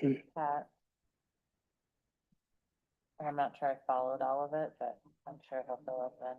Okay. Pat. I'm not sure I followed all of it, but I'm sure he'll fill up then.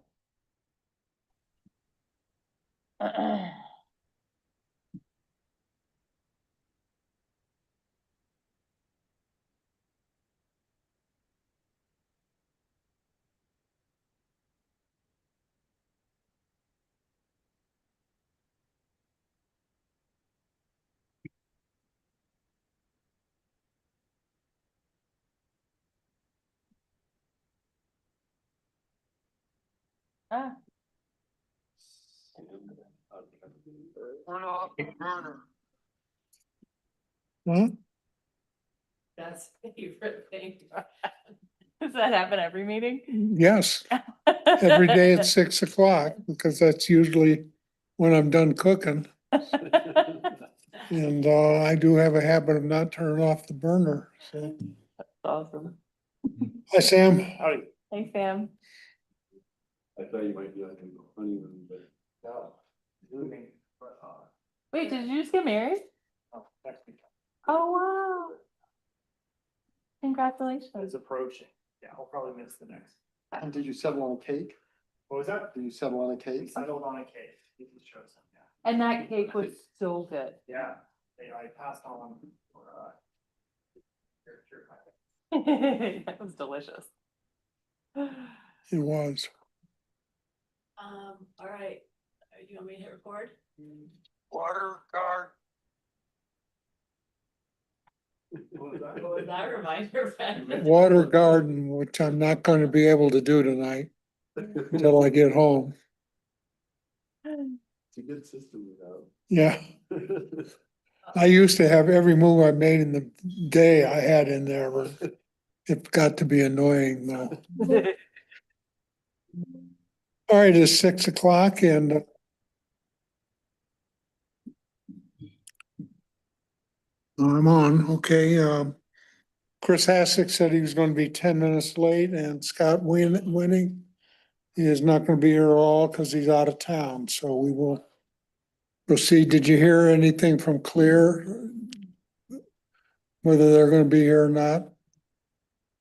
Ah, Turn off the burner. Huh? that's favorite thing. Does that happen every meeting? Yes, every day at 6 o'clock, because that's usually when I'm done cooking. And I do have a habit of not turning off the burner, so. Awesome. Hi, Sam. Howdy. Hey, Sam. I thought you might be like a honeymoon, but no. Wait, did you just get married? Next week. Oh, wow. Congratulations. It's approaching. Yeah, I'll probably miss the next. And did you settle on a cake? What was that? Did you settle on a cake? Settled on a cake. You can show some, yeah. And that cake was so good. Yeah, I passed on for, That was delicious. It was. All right, do you want me to hit record? Water guard. What was that reminder? Water garden, which I'm not going to be able to do tonight until I get home. It's a good system, Yeah, I used to have every move I made in the day I had in there. It got to be annoying though. All right, it's 6 o'clock and I'm on, okay. Chris Hassick said he was gonna be 10 minutes late and Scott Winning is not gonna be here at all because he's out of town, so we will proceed. Did you hear anything from Clear? Whether they're gonna be here or not?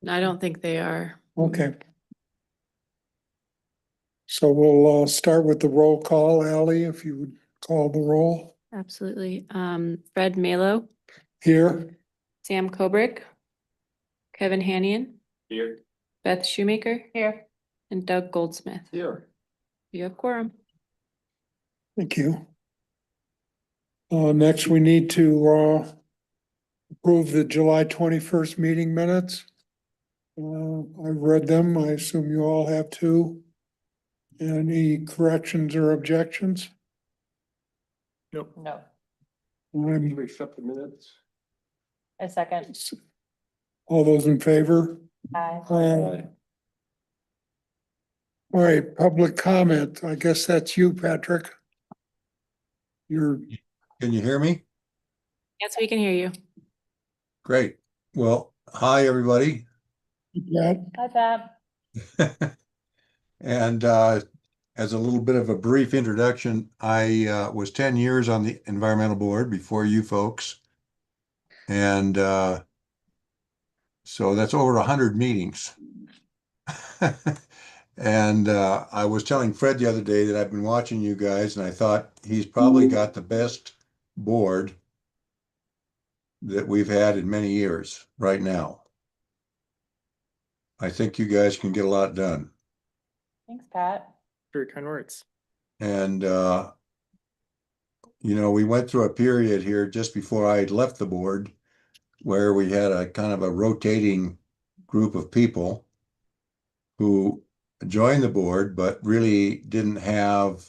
I don't think they are. Okay. So we'll start with the roll call. Ally, if you would call the roll. Absolutely. Fred Malo, Here, Sam Kobrick, Kevin Hannion, Here. Beth Shoemaker, Here. and Doug Goldsmith. Here. You have quorum. thank you. Next, we need to approve the July 21st meeting minutes. I've read them. I assume you all have too. Any corrections or objections? No, I'm- Accept the minutes. a second. All those in favor? Aye. Aye. All right, public comment. I guess that's you, Patrick. You're, Can you hear me? Yes, we can hear you. Great. Well, hi, everybody. yeah, Hi, Pat. And as a little bit of a brief introduction, I was 10 years on the environmental board before you folks. And so that's over 100 meetings. And I was telling Fred the other day that I've been watching you guys and I thought he's probably got the best board that we've had in many years right now. I think you guys can get a lot done. Thanks, Pat. Very kind words. And you know, we went through a period here just before I left the board where we had a kind of a rotating group of people who joined the board, but really didn't have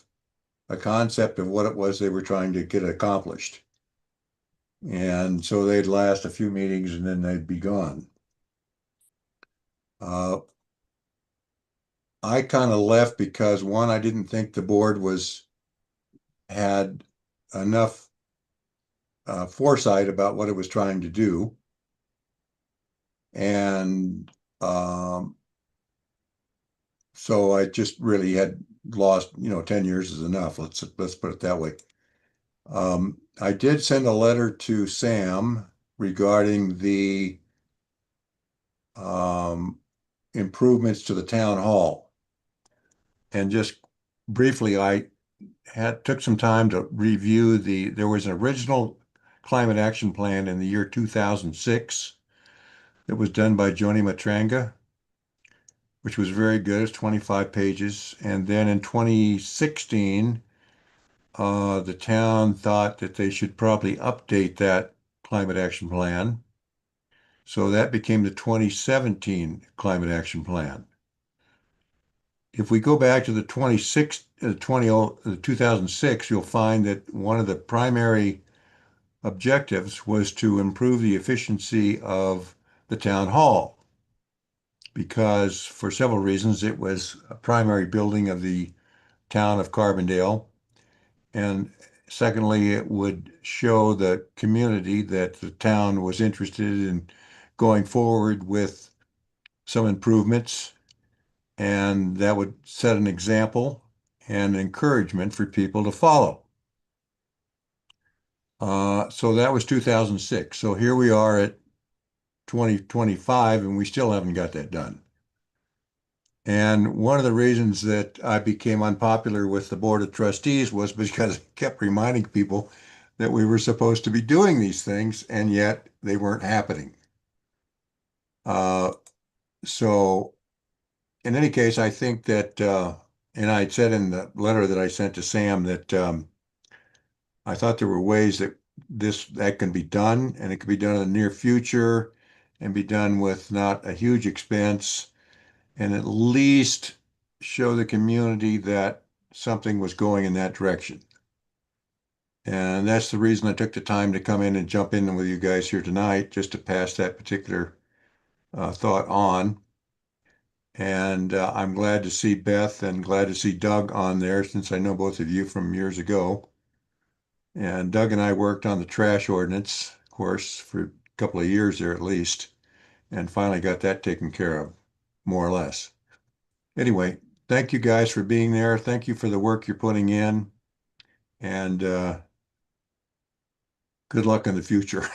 a concept of what it was they were trying to get accomplished. And so they'd last a few meetings and then they'd be gone. I kind of left because one, I didn't think the board had enough foresight about what it was trying to do. And so I just really had lost, 10 years is enough. Let's put it that way. I did send a letter to Sam regarding the improvements to the town hall. And just briefly, I took some time to review there was an original climate action plan in the year 2006 that was done by Joni Matranga, which was very good. It's 25 pages. And then in 2016, the town thought that they should probably update that climate action plan. So that became the 2017 climate action plan. If we go back to the 2006, you'll find that one of the primary objectives was to improve the efficiency of the town hall, because for several reasons it was a primary building of the town of Carbondale, and secondly, it would show the community that the town was interested in going forward with some improvements, and that would set an example and encouragement for people to follow. So that was 2006. So here we are at 2025, and we still haven't got that done. And one of the reasons that I became unpopular with the Board of Trustees was because I kept reminding people that we were supposed to be doing these things, and yet they weren't happening. So in any case, I think that, and I had said in the letter that I sent to Sam that I thought there were ways that that can be done, and it can be done in the near future and be done with not a huge expense, and at least show the community that something was going in that direction. And that's the reason I took the time to come in and jump in with you guys here tonight, just to pass that particular thought on. And I'm glad to see Beth and glad to see Doug on there, since I know both of you from years ago. And Doug and I worked on the trash ordinance, of course, for a couple of years there at least, and finally got that taken care of, more or less. Anyway, thank you guys for being there. Thank you for the work you're putting in, and good luck in the future.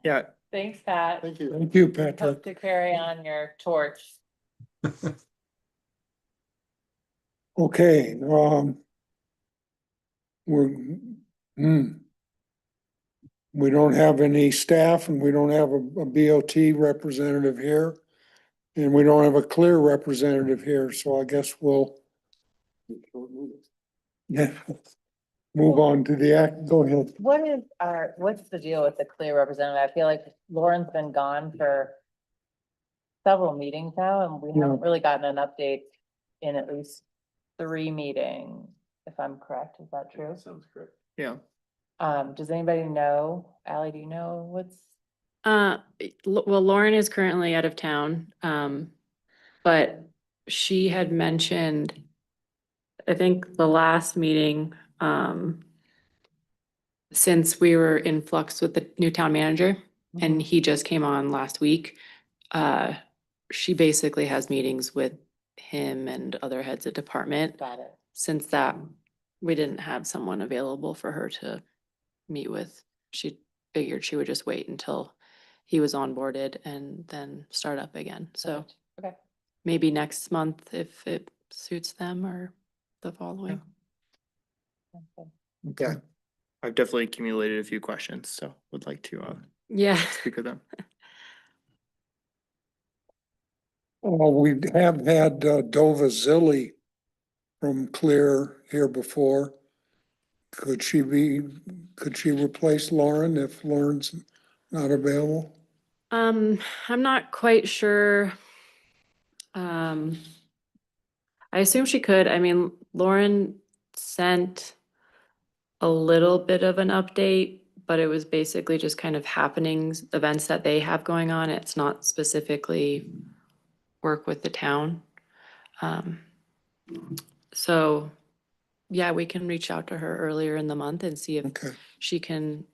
Yeah, Thanks, Pat. thank you. Thank you, Patrick. Hope to carry on your torch. Okay, we don't have any staff, and we don't have a BOT representative here. And we don't have a clear representative here, so I guess we'll, yeah, move on to the act. Go ahead. What's the deal with the clear representative? I feel like Lauren's been gone for several meetings now, and we haven't really gotten an update in at least 3 meetings, if I'm correct. Is that true? Sounds correct. Yeah. Does anybody know? Ally, do you know what's? Well, Lauren is currently out of town, but she had mentioned, I think the last meeting, since we were in flux with the new town manager, and he just came on last week, she basically has meetings with him and other heads of department. Got it. Since that, we didn't have someone available for her to meet with. She figured she would just wait until he was onboarded and then start up again. So Okay. maybe next month if it suits them, or the following. Yeah, I've definitely accumulated a few questions, so would like to Yeah. speak with them. Well, we have had Dova Zilli from Clear here before. Could she replace Lauren if Lauren's not available? I'm not quite sure. I assume she could. I mean, Lauren sent a little bit of an update, but it was basically just kind of happenings, events that they have going on. It's not specifically work with the town. So yeah, we can reach out to her earlier in the month and see if Okay, she can,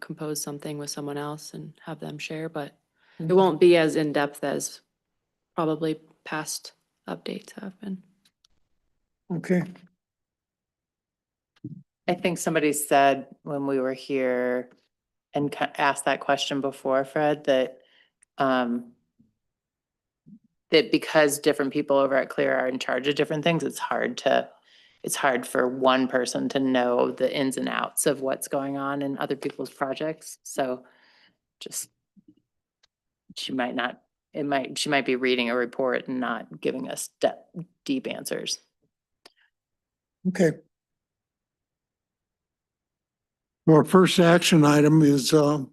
compose something with someone else and have them share, but it won't be as in-depth as probably past updates have been. okay. I think somebody said when we were here and asked that question before, Fred, that, that because different people over at Clear are in charge of different things, it's hard for one person to know the ins and outs of what's going on in other people's projects. So just, she might not, she might be reading a report and not giving us deep answers. Okay. Our first action item is the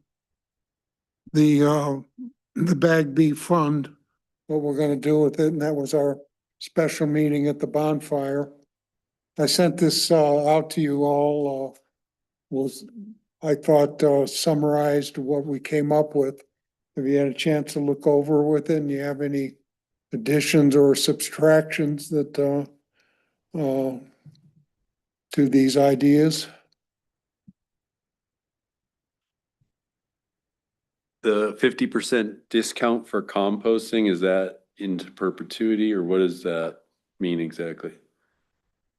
Bag B fund, what we're gonna do with it, and that was our special meeting at the bonfire. I sent this out to you all, I thought summarized what we came up with. Have you had a chance to look over with it, and you have any additions or subtractions that to these ideas? The 50% discount for composting, is that into perpetuity or what does that mean exactly?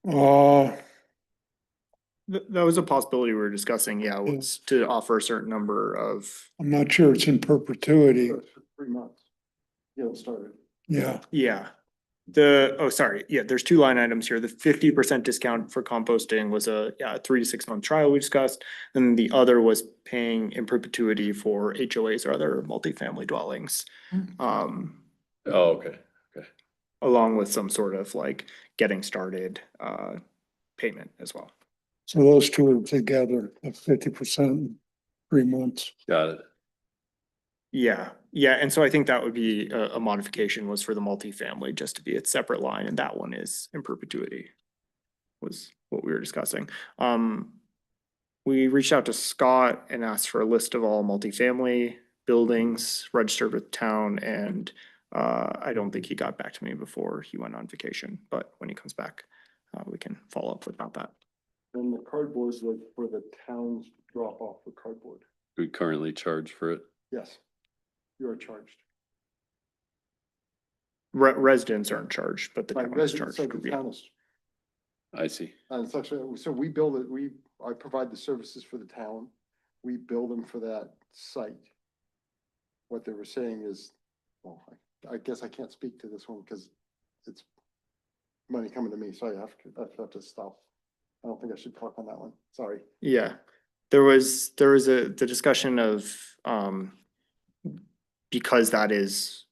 Uh, That was a possibility we were discussing, yeah, was to offer a certain number of, I'm not sure it's in perpetuity. 3 months. Get it started. Yeah, yeah. Sorry, yeah, there's two line items here. The 50% discount for composting was a 3 to 6 month trial we discussed. And the other was paying in perpetuity for HOAs or other multifamily dwellings. Um, Oh, okay. along with some sort of like getting started payment as well. so those two are together, 50%, 3 months. Got it. Yeah, and so I think that would be a modification was for the multifamily, just to be its separate line, and that one is in perpetuity. Was what we were discussing. We reached out to Scott and asked for a list of all multifamily buildings registered with town, and I don't think he got back to me before he went on vacation, but when he comes back, we can follow up about that. And the cardboard's like for the town's drop off for cardboard. We currently charge for it. Yes, you are charged. Residents aren't charged, but the By town is residents, charged. so the Yeah. town is, I see. and such, so we build it, I provide the services for the town. We build them for that site. What they were saying is, well, I guess I can't speak to this one because it's money coming to me, so I have to stop. I don't think I should talk on that one. Sorry. Yeah, there was the discussion of, because that is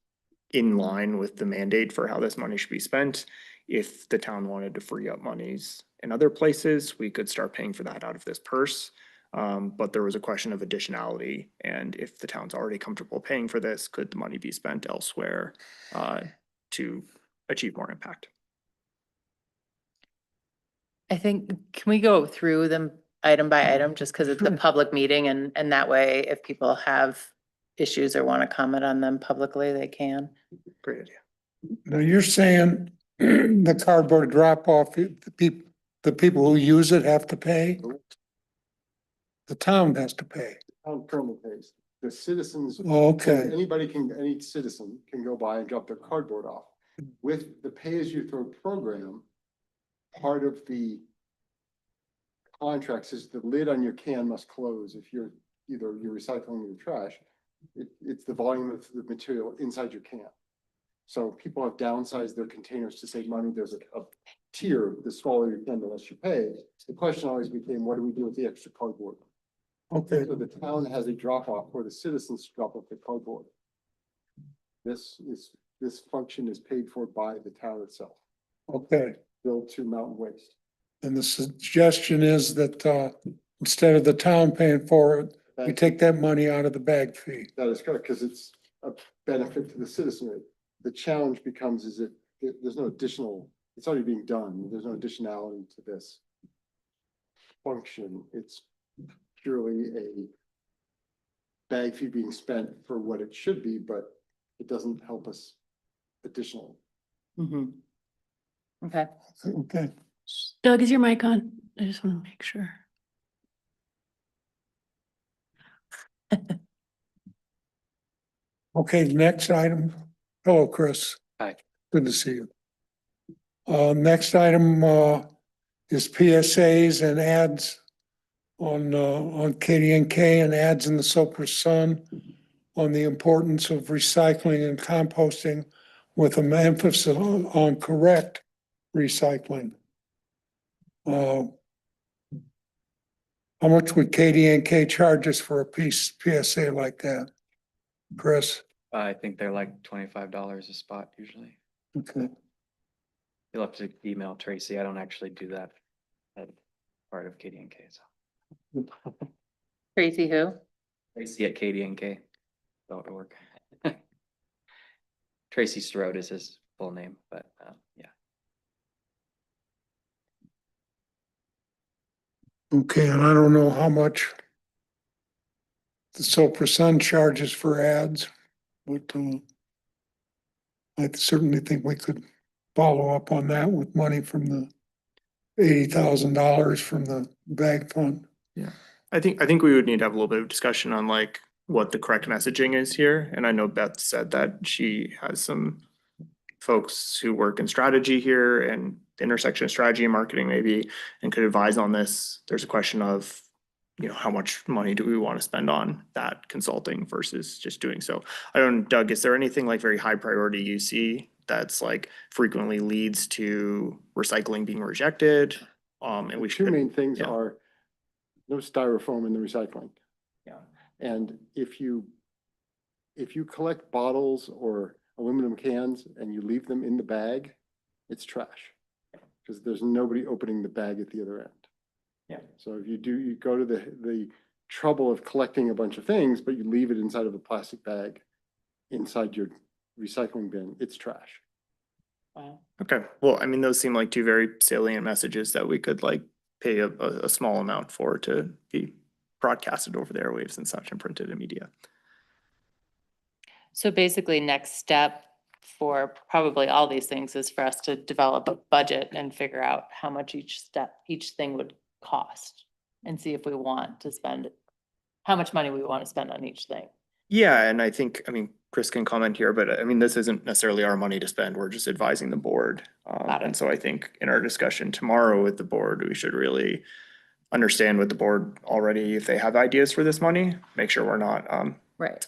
in line with the mandate for how this money should be spent. If the town wanted to free up monies in other places, we could start paying for that out of this purse. But there was a question of additionality, and if the town's already comfortable paying for this, could the money be spent elsewhere to achieve more impact? I think, can we go through them item by item, just because it's a Sure. public meeting, and that way, if people have issues or want to comment on them publicly, they can. Great idea. Now you're saying the cardboard drop off, the people who use it have to pay? The town has to pay. Town currently pays. The citizens, Okay, any citizen can go by and drop their cardboard off. With the pay-as-you-throw program, part of the contracts is the lid on your can must close if you're recycling your trash. It's the volume of the material inside your can. So people have downsized their containers to save money. There's a tier, the smaller your can, the less you pay. The question always became, what do we do with the extra cardboard? okay, So the town has a drop off where the citizens drop off the cardboard. This function is paid for by the town itself, okay. billed to Mountain Waste. And the suggestion is that instead of the town paying for it, we take that money out of the bag fee. That is correct, because it's a benefit to the citizenry. The challenge becomes there's no additional, it's already being done. There's no additionality to this function. It's purely a bag fee being spent for what it should be, but it doesn't help us additionally. Okay. Okay, Doug, is your mic on? I just want to make sure. okay, next item. Hello, Chris. Hi. Good to see you. Next item is PSAs and ads on KDNK and ads in the Sopra Sun on the importance of recycling and composting with an emphasis on correct recycling. How much would KDNK charge us for a PSA like that? Chris? I think they're like $25 a spot usually. Okay. You'll have to email Tracy. I don't actually do that. That part of KDNK. So Tracy who? Tracy at KDNK.org. Tracy Strode is his full name, but yeah. Okay, and I don't know how much the Sopra Sun charges for ads, but I certainly think we could follow up on that with money from the $80,000 from the bag fund. Yeah, I think we would need to have a little bit of discussion on like what the correct messaging is here. And I know Beth said that she has some folks who work in strategy here and the intersection of strategy and marketing maybe, and could advise on this. There's a question of, you know, how much money do we want to spend on that consulting versus just doing so? I don't know, Doug, is there anything like very high priority you see that's like frequently leads to recycling being rejected? And The we two should, main things yeah. are no styrofoam in the recycling. Yeah. And if you collect bottles or aluminum cans and you leave them in the bag, it's trash. Because there's nobody opening the bag at the other end. Yeah. So if you go to the trouble of collecting a bunch of things, but you leave it inside of a plastic bag inside your recycling bin, it's trash. Wow. Okay, well, I mean, those seem like two very salient messages that we could like pay a small amount for to be broadcasted over the airwaves and such and printed in media. So basically, next step for probably all these things is for us to develop a budget and figure out how much each thing would cost. And see if we want to spend, how much money we want to spend on each thing. Yeah, and I think, I mean, Chris can comment here, but I mean, this isn't necessarily our money to spend. We're just advising the board. Got it. And so I think in our discussion tomorrow with the board, we should really understand with the board already if they have ideas for this money, make sure we're not Right.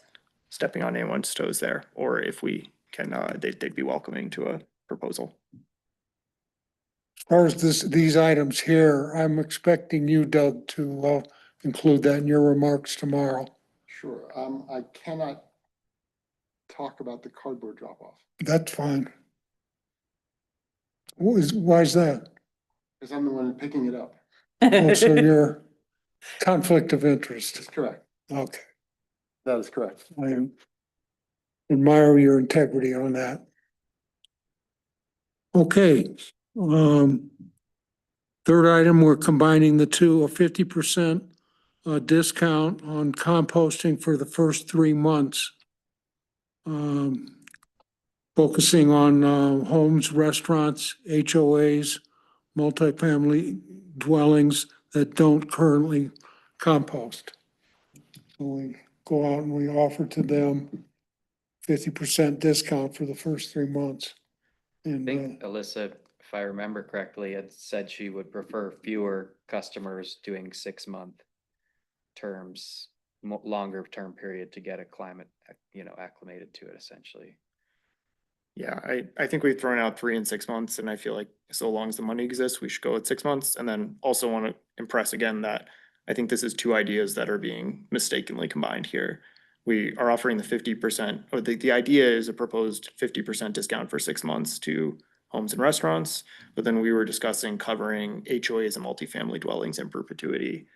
stepping on anyone's toes there, or if we can, they'd be welcoming to a proposal. As far as these items here, I'm expecting you, Doug, to include that in your remarks tomorrow. Sure, I cannot talk about the cardboard drop-off, That's fine. Why is that? because I'm the one picking it up. Oh, so you're conflict of interest. That's correct. Okay, That is correct. I admire your integrity on that. Okay, third item, we're combining the two, a 50% discount on composting for the first 3 months. Focusing on homes, restaurants, HOAs, multifamily dwellings that don't currently compost. So we go out and we offer to them 50% discount for the first 3 months. I And think Alyssa, if I remember correctly, had said she would prefer fewer customers doing 6-month terms, longer term period to get a climate, acclimated to it essentially. Yeah, I think we've thrown out 3 and 6 months, and I feel like so long as the money exists, we should go with 6 months. And then also want to impress again that I think this is two ideas that are being mistakenly combined here. We are offering the 50%, or the idea is a proposed 50% discount for 6 months to homes and restaurants, but then we were discussing covering HOAs and multifamily dwellings in perpetuity.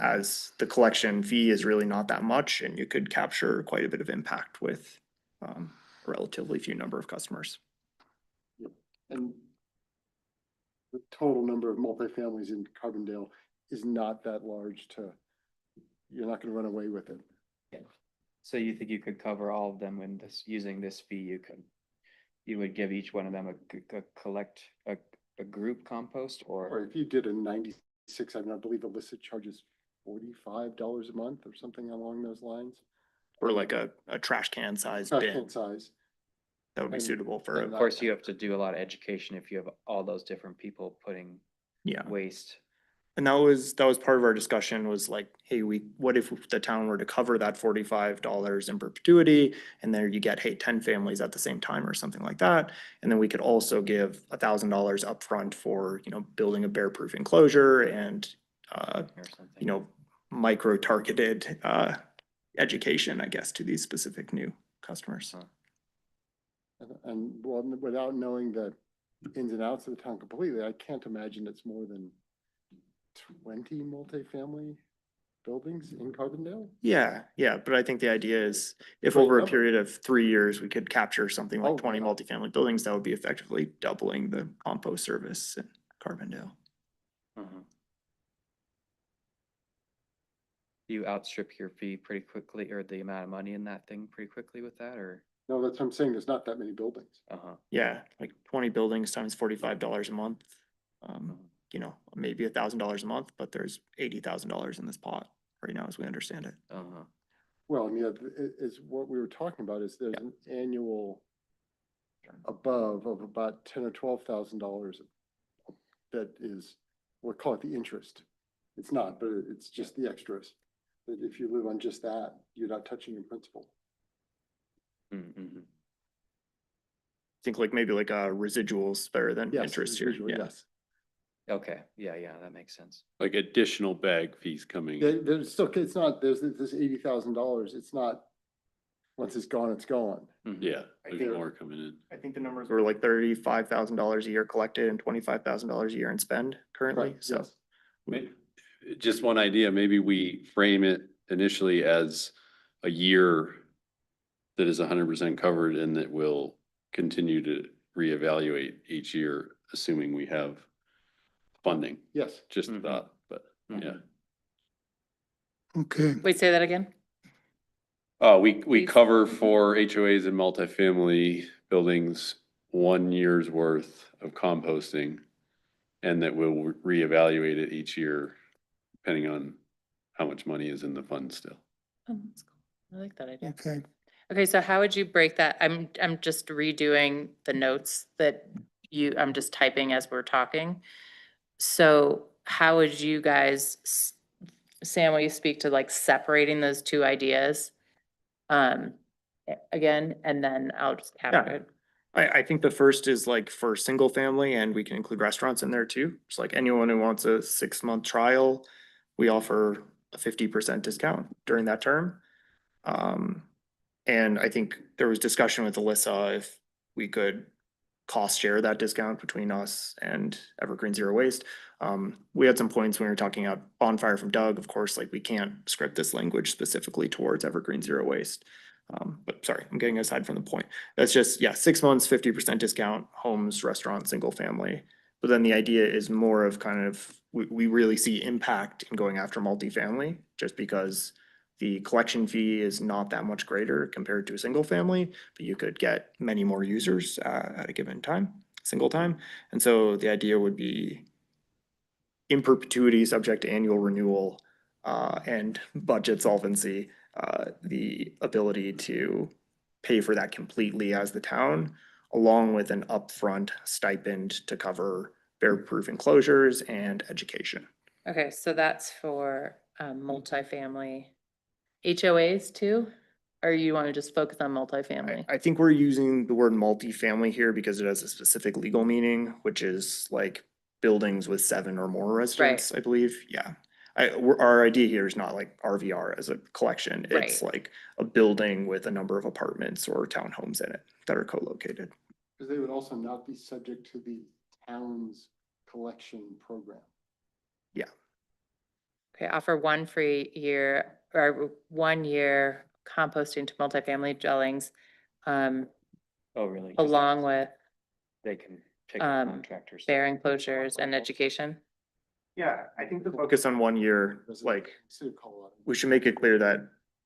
As the collection fee is really not that much, and you could capture quite a bit of impact with a relatively few number of customers. And the total number of multifamilies in Carbondale is not that large you're not gonna run away with it. So you think you could cover all of them when using this fee, you would give each one of them a group compost Or or? if you did a 96, I believe Alyssa charges $45 a month or something along those lines. Or like a trash can size Trash bin can size. that would be and- suitable for, Of course, you have to do a lot of education if you have all those different people putting yeah. waste. And that was part of our discussion was like, hey, what if the town were to cover that $45 in perpetuity? And there you get, hey, 10 families at the same time or something like that. And then we could also give $1,000 upfront for, building a bear-proof enclosure and, Or something. micro targeted, education, I guess, to these specific new customers. And well, without knowing the ins and outs of the town completely, I can't imagine it's more than 20 multifamily buildings in Carbondale. Yeah, but I think the idea is if Great over a number. period of 3 years, we could capture something like Oh, 20 yeah. multifamily buildings, that would be effectively doubling the compost service in Carbondale. Mhm. You outstrip your fee pretty quickly, or the amount of money in that thing pretty quickly with that, or? No, that's what I'm saying. There's not that many buildings. Uh-huh. Yeah, like 20 buildings times $45 a month. Maybe $1,000 a month, but there's $80,000 in this pot right now, as we understand it. Uh-huh. Well, I mean, is what we were talking about is there's an annual above of about $10,000 or $12,000 that is, we'll call it the interest. It's not, but it's just the extras. That if you live on just that, you're not touching your principal. Mm-hmm. Think like maybe like residuals better than Yes, interest it's here. usually, Yeah. yes. Okay, yeah, that makes sense. Like additional bag fees coming. There's still, it's not, there's this $80,000. It's not, once it's gone, it's gone. Mhm. Yeah, I there's think- more coming in. I think the numbers were like $35,000 a year collected and $25,000 a year in spend currently, Correct, so. yes. Just one idea, maybe we frame it initially as a year that is 100% covered and that will continue to reevaluate each year, assuming we have funding. Yes. Just a Mhm. thought, but Mhm. yeah. Okay, Wait, say that again? We Please. cover for HOAs and multifamily buildings 1 year's worth of composting. And that we'll reevaluate it each year, depending on how much money is in the fund still. Oh, that's cool. I like that idea. okay. Okay, so how would you break that? I'm just redoing the notes that I'm just typing as we're talking. So how would you guys, Sam, will you speak to like separating those two ideas? Again, and then I'll just capture it. I think the first is like for single family, and we can include restaurants in there too. It's like anyone who wants a 6-month trial, we offer a 50% discount during that term. And I think there was discussion with Alyssa if we could cost share that discount between us and Evergreen Zero Waste. We had some points when we were talking about bonfire from Doug, of course, like we can't script this language specifically towards Evergreen Zero Waste. But sorry, I'm getting aside from the point. That's just, 6 months, 50% discount, homes, restaurants, single family. But then the idea is more of kind of, we really see impact in going after multifamily, just because the collection fee is not that much greater compared to a single family, but you could get many more users at a given time, single time. And so the idea would be in perpetuity, subject to annual renewal and budget solvency, the ability to pay for that completely as the town, along with an upfront stipend to cover bear-proof enclosures and education. Okay, so that's for multifamily HOAs too? Or you want to just focus on multifamily? I think we're using the word multifamily here because it has a specific legal meaning, which is like buildings with 7 or more residents, I believe. Yeah. Our idea here is not like RVR as a collection. It's Right. like a building with a number of apartments or townhomes in it that are co-located. Because they would also not be subject to the town's collection program. Okay, offer 1 free year or 1 year composting to multifamily dwellings. Oh, really? 'Cause Along with they can pick um, contractors. bear enclosures and education. Yeah, I think the focus on 1 year, like, City of Colorado. we should make it clear that,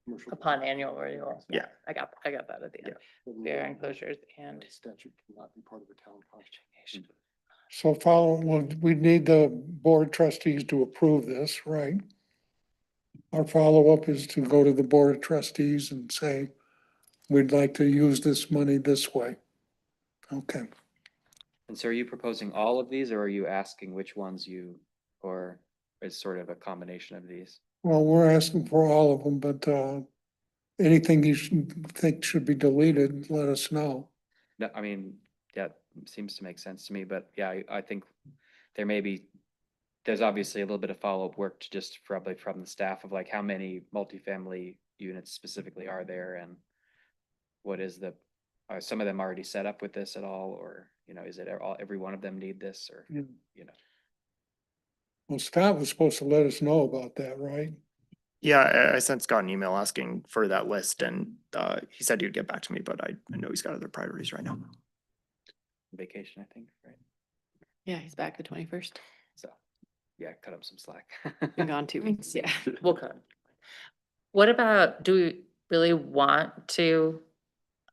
Commercial Upon annual renewal. yeah, I got that at the end. Bear enclosures and Statute cannot be part of a town contract. education. So we need the board trustees to approve this, right? Our follow-up is to go to the board of trustees and say, we'd like to use this money this way. Okay, And so are you proposing all of these, or are you asking which ones you, or is sort of a combination of these. Well, we're asking for all of them, but, anything you think should be deleted, let us know. No, I mean, yeah, seems to make sense to me, but yeah, I think there may be, there's obviously a little bit of follow-up work to just probably from the staff of like how many multifamily units specifically are there and what is the, are some of them already set up with this at all, or, you know, is it all, every one of them need this, or, Yeah. you know? Well, Scott was supposed to let us know about that, right? Yeah, I sent Scott an email asking for that list and he said he'd get back to me, but I know he's got other priorities right now. Vacation, I think, right? Yeah, he's back the 21st. So, yeah, cut him some slack. Been gone 2 weeks, yeah. Well, what about, do we really want to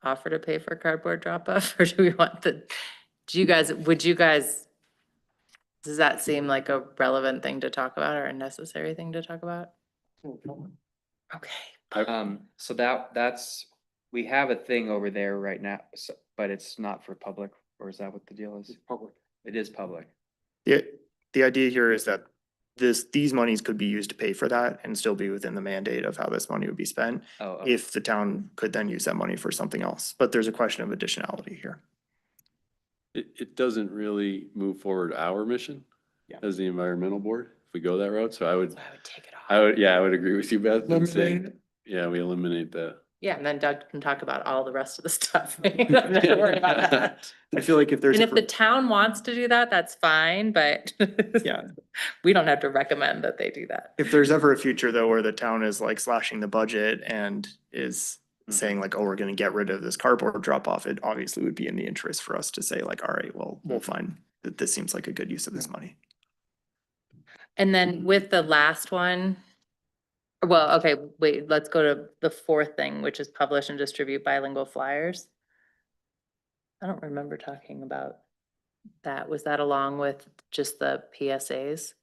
offer to pay for cardboard drop off, or do we want would you guys, does that seem like a relevant thing to talk about or a necessary thing to talk about? Okay. So that's, we have a thing over there right now, so, but it's not for public, or is that what the deal is? It's public. It is public. The idea here is that these monies could be used to pay for that and still be within the mandate of how this money would be spent. Oh, If the town could then use that money for something else, but there's a question of additionality here. It doesn't really move forward our mission Yeah. as the environmental board, if we go that route, so I would, So I would take it off. I would agree with you, Beth, and say, Eliminate it. yeah, we eliminate that. Yeah, and then Doug can talk about all the rest of the stuff. You don't have to worry about that. I feel like if there's. And a if the town wants to do that, that's fine, but Yeah, we don't have to recommend that they do that. if there's ever a future though, where the town is like slashing the budget and is saying like, oh, we're gonna get rid of this cardboard drop off, it obviously would be in the interest for us to say like, all right, well, we'll find that this seems like a good use of this money. And then with the last one, well, okay, wait, let's go to the fourth thing, which is publish and distribute bilingual flyers. I don't remember talking about that. Was that along with just the PSAs?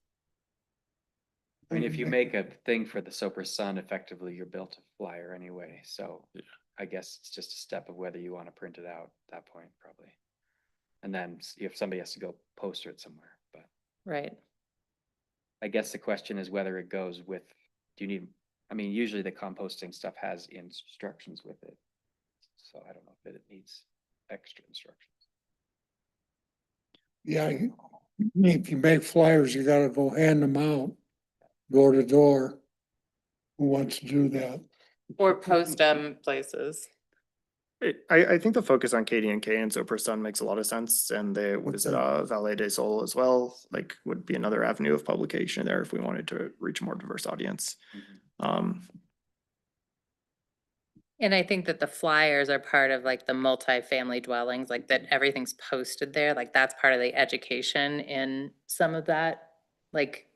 I mean, if you make a thing for the Soper Sun, effectively you're built a flyer anyway, so Yeah. I guess it's just a step of whether you want to print it out at that point, probably. And then if somebody has to go poster it somewhere, but Right. I guess the question is whether it goes with, do you need, I mean, usually the composting stuff has instructions with it. So I don't know if it needs extra instructions. Yeah, if you make flyers, you gotta go hand them out, door to door. Who wants to do that? Or post them places. I think the focus on KD&K and Soper Sun makes a lot of sense, and the, what is it, Valet de Sol as well, like, would be another avenue of publication there if we wanted to reach a more diverse audience. And I think that the flyers are part of like the multifamily dwellings, like that everything's posted there, like that's part of the education in some of that. Like,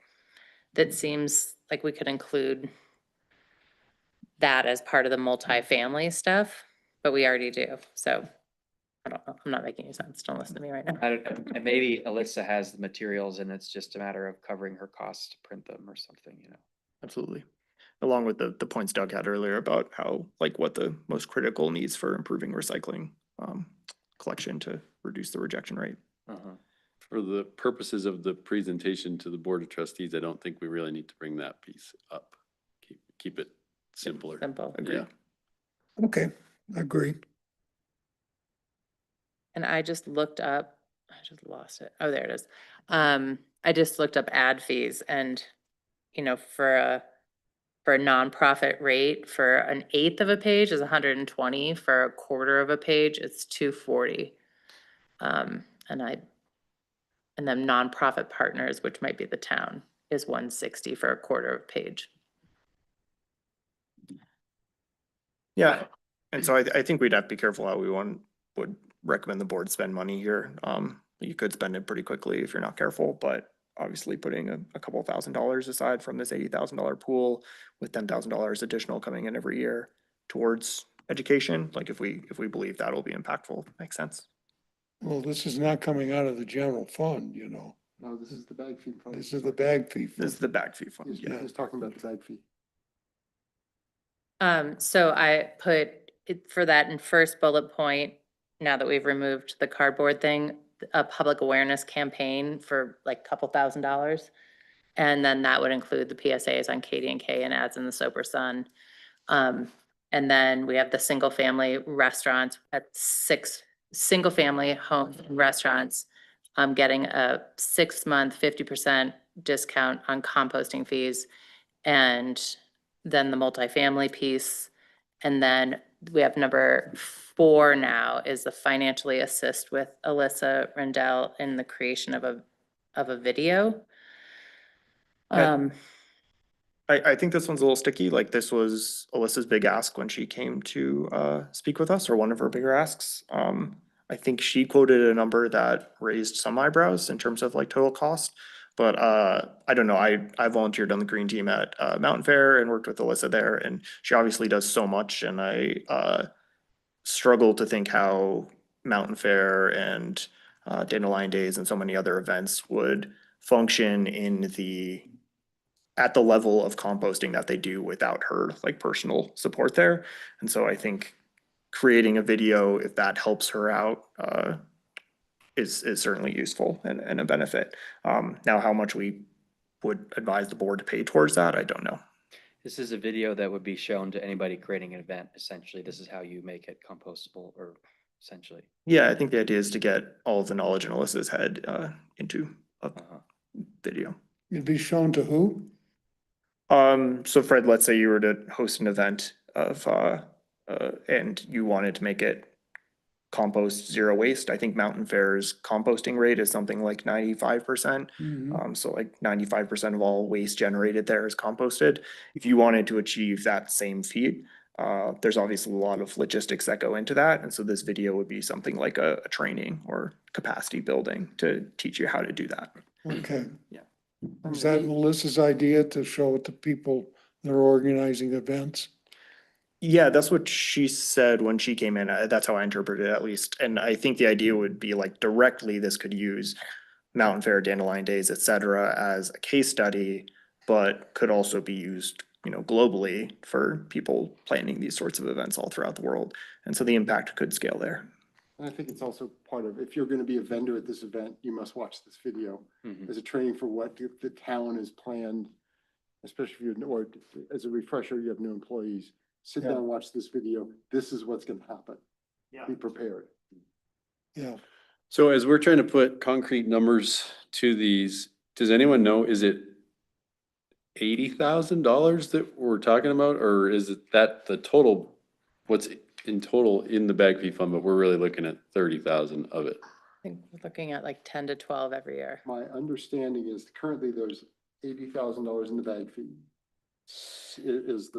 that seems like we could include that as part of the multifamily stuff, but we already do, so. I don't know, I'm not making any sense, don't listen to me right now. I don't know, and maybe Alyssa has the materials and it's just a matter of covering her costs to print them or something, you know? Absolutely. Along with the points Doug had earlier about how, like, what the most critical needs for improving recycling collection to reduce the rejection rate. For the purposes of the presentation to the Board of Trustees, I don't think we really need to bring that piece up. Keep it simpler. Simple. Yeah. Okay, agree. And I just looked up, I just lost it. Oh, there it is. I just looked up ad fees and, you know, for a nonprofit rate, for an eighth of a page is 120, for a quarter of a page, it's 240. And then nonprofit partners, which might be the town, is 160 for a quarter of a page. Yeah, and so I think we'd have to be careful how we would recommend the board spend money here. You could spend it pretty quickly if you're not careful, but obviously putting a couple $1,000s aside from this $80,000 pool with $10,000 additional coming in every year towards education, like if we believe that'll be impactful, makes sense. Well, this is not coming out of the general fund, you know. No, this is the bag fee. fund. This is the bag fee. This is the bag fee He's fund, yeah. he's talking about the bag fee. So I put it for that in first bullet point, now that we've removed the cardboard thing, a public awareness campaign for like a couple $1,000. And then that would include the PSAs on Katie and K and ads in the Sober Sun. And then we have the single family restaurants at 6 single family home restaurants. Getting a 6-month 50% discount on composting fees. And then the multifamily piece. And then we have number 4 now is the financially assist with Alyssa Rendell in the creation of a video. I think this one's a little sticky, like this was Alyssa's big ask when she came to speak with us, or one of her bigger asks. I think she quoted a number that raised some eyebrows in terms of like total cost. But I don't know, I volunteered on the green team at Mountain Fair and worked with Alyssa there, and she obviously does so much, and I struggle to think how Mountain Fair and Dandelion Days and so many other events would function at the level of composting that they do without her like personal support there. And so I think creating a video, if that helps her out, is certainly useful and a benefit. Now, how much we would advise the board to pay towards that, I don't know. This is a video that would be shown to anybody creating an event, essentially. This is how you make it compostable, or essentially. Yeah, I think the idea is to get all of the knowledge in Alyssa's head into a video. It'd be shown to who? So Fred, let's say you were to host an event of, and you wanted to make it compost zero waste. I think Mountain Fair's composting rate is something like 95%. So like 95% of all waste generated there is composted. If you wanted to achieve that same feat, there's obviously a lot of logistics that go into that. And so this video would be something like a training or capacity building to teach you how to do that. Okay. Yeah. Is that Melissa's idea to show it to people that are organizing events? Yeah, that's what she said when she came in. That's how I interpreted it, at least. And I think the idea would be like directly this could use Mountain Fair, Dandelion Days, et cetera, as a case study, but could also be used, globally for people planning these sorts of events all throughout the world. And so the impact could scale there. And I think it's also part of, if you're gonna be a vendor at this event, you must watch this video Mhm. as a training for what the town is planned, especially if you're, or as a refresher, you have new employees. Sit down and watch this video. This is what's gonna happen. Yeah. Be prepared. Yeah. So as we're trying to put concrete numbers to these, does anyone know, is it $80,000 that we're talking about, or is it that the total, what's in total in the bag fee fund, but we're really looking at 30,000 of it? I think we're looking at like 10 to 12 every year. My understanding is currently there's $80,000 in the bag fee. Is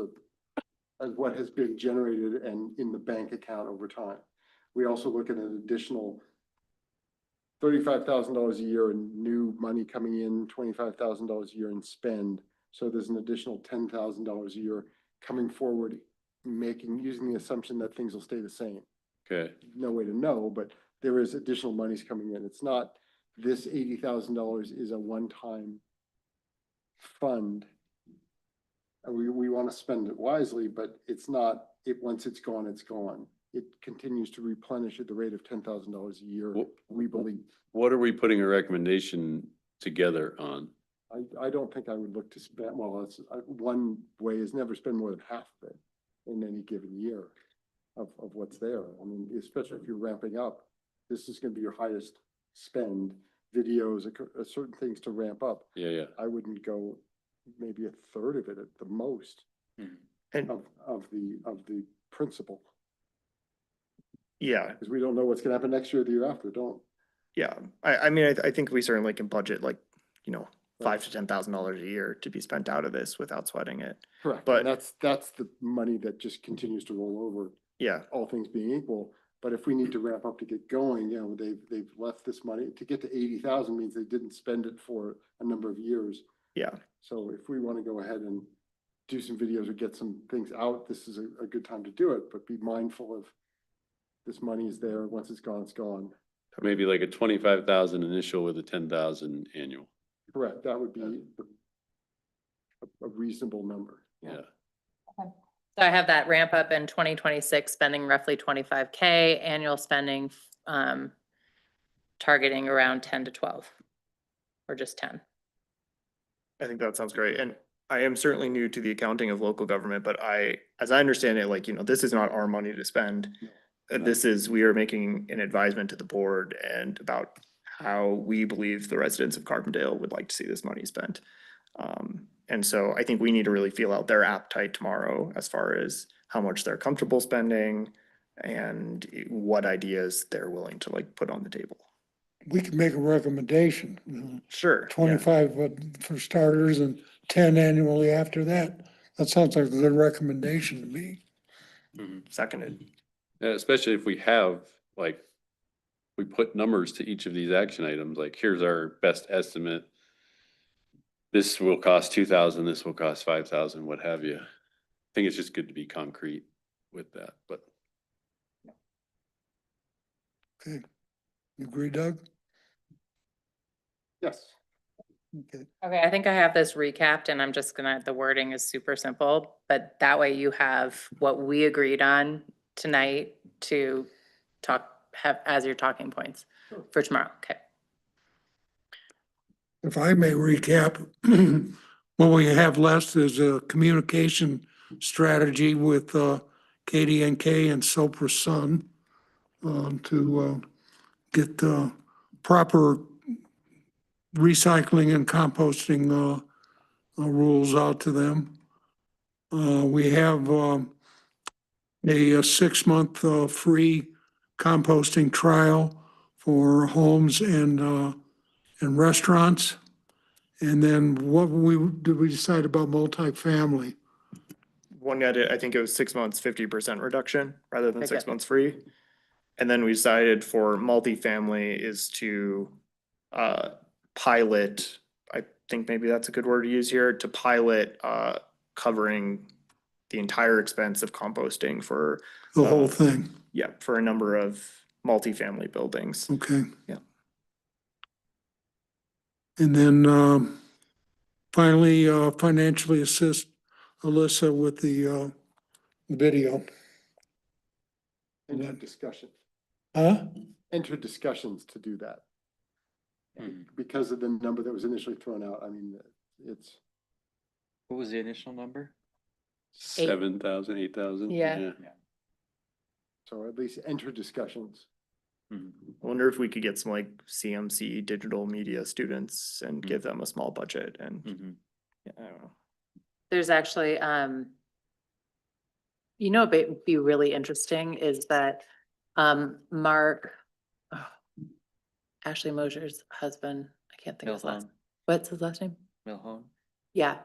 what has been generated and in the bank account over time. We also look at an additional $35,000 a year in new money coming in, $25,000 a year in spend. So there's an additional $10,000 a year coming forward, using the assumption that things will stay the same. Okay, No way to know, but there is additional monies coming in. It's not, this $80,000 is a one-time fund. We want to spend it wisely, but it's not, once it's gone, it's gone. It continues to replenish at the rate of $10,000 a year, we believe. what are we putting a recommendation together on? I don't think I would look to spend, well, it's, one way is never spend more than half of it in any given year of what's there. I mean, especially if you're ramping up, this is gonna be your highest spend, videos, certain things to ramp up. Yeah. I wouldn't go maybe a third of it at the most And of the principal, yeah, because we don't know what's gonna happen next year or the year after, yeah. I mean, I think we certainly can budget like, $5,000 to $10,000 a year to be spent out of this without sweating it. Correct. But- And that's the money that just continues to roll over, Yeah, all things being equal. But if we need to ramp up to get going, they've left this money to get to 80,000 means they didn't spend it for a number of years. yeah. So if we want to go ahead and do some videos or get some things out, this is a good time to do it, but be mindful of this money is there. Once it's gone, it's gone. Maybe like a 25,000 initial with a 10,000 annual. Correct. That would be a reasonable number. Yeah. So I have that ramp up in 2026, spending roughly 25K, annual spending, targeting around 10 to 12, or just 10. I think that sounds great. And I am certainly new to the accounting of local government, but as I understand it, like, this is not our money to spend. This is, we are making an advisement to the board and about how we believe the residents of Carbondale would like to see this money spent. And so I think we need to really feel out their appetite tomorrow as far as how much they're comfortable spending and what ideas they're willing to like put on the table. We can make a recommendation, Sure. yeah. 25 for starters and 10 annually after that. That sounds like a good recommendation to me. Seconded. Especially if we have, like, we put numbers to each of these action items, like, here's our best estimate. This will cost 2,000, this will cost 5,000, what have you. I think it's just good to be concrete with that, but. Okay. You agree, Doug? Yes. Okay. Okay, I think I have this recapped and I'm just gonna, the wording is super simple, but that way you have what we agreed on tonight to have as your talking points for tomorrow. Okay. If I may recap, what we have left is a communication strategy with KDNK and Sopra Sun to get proper recycling and composting rules out to them. We have a 6-month free composting trial for homes and restaurants. And then what did we decide about multifamily? One got it, I think it was 6 months, 50% reduction rather than Okay. 6 months free. And then we decided for multifamily is to pilot, I think maybe that's a good word to use here, to pilot covering the entire expense of composting for, The whole thing, yeah, for a number of multifamily buildings. okay? Yeah. And then finally, financially assist Alyssa with the video. Enter discussion, Huh? enter discussions to do that. Because of the number that was initially thrown out, I mean, it's, What was the initial number? 7,000, 8,000? Yeah. so at least enter discussions. I wonder if we could get some like CMC digital media students and give them a small budget and, yeah, I don't know. There's actually, it'd be really interesting is that, Mark, Ashley Mosier's husband, I can't think of his last, Milhone. what's his last name? Milhone. Yeah,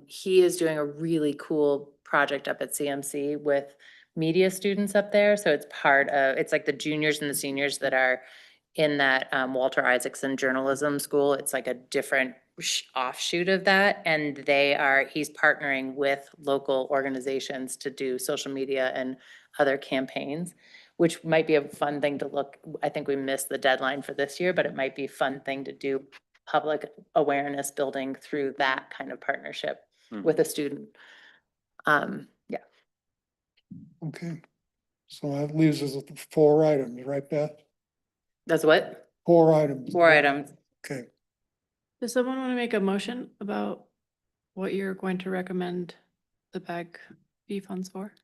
he is doing a really cool project up at CMC with media students up there. So it's it's like the juniors and the seniors that are in that Walter Isaacson Journalism School. It's like a different offshoot of that. And he's partnering with local organizations to do social media and other campaigns, which might be a fun thing to look. I think we missed the deadline for this year, but it might be a fun thing to do, public awareness building through that kind of partnership with a student. Yeah. Okay. So that leaves us with 4 items, right, Beth? That's what? 4 items. 4 items. Okay. Does someone want to make a motion about what you're going to recommend the bag B funds for?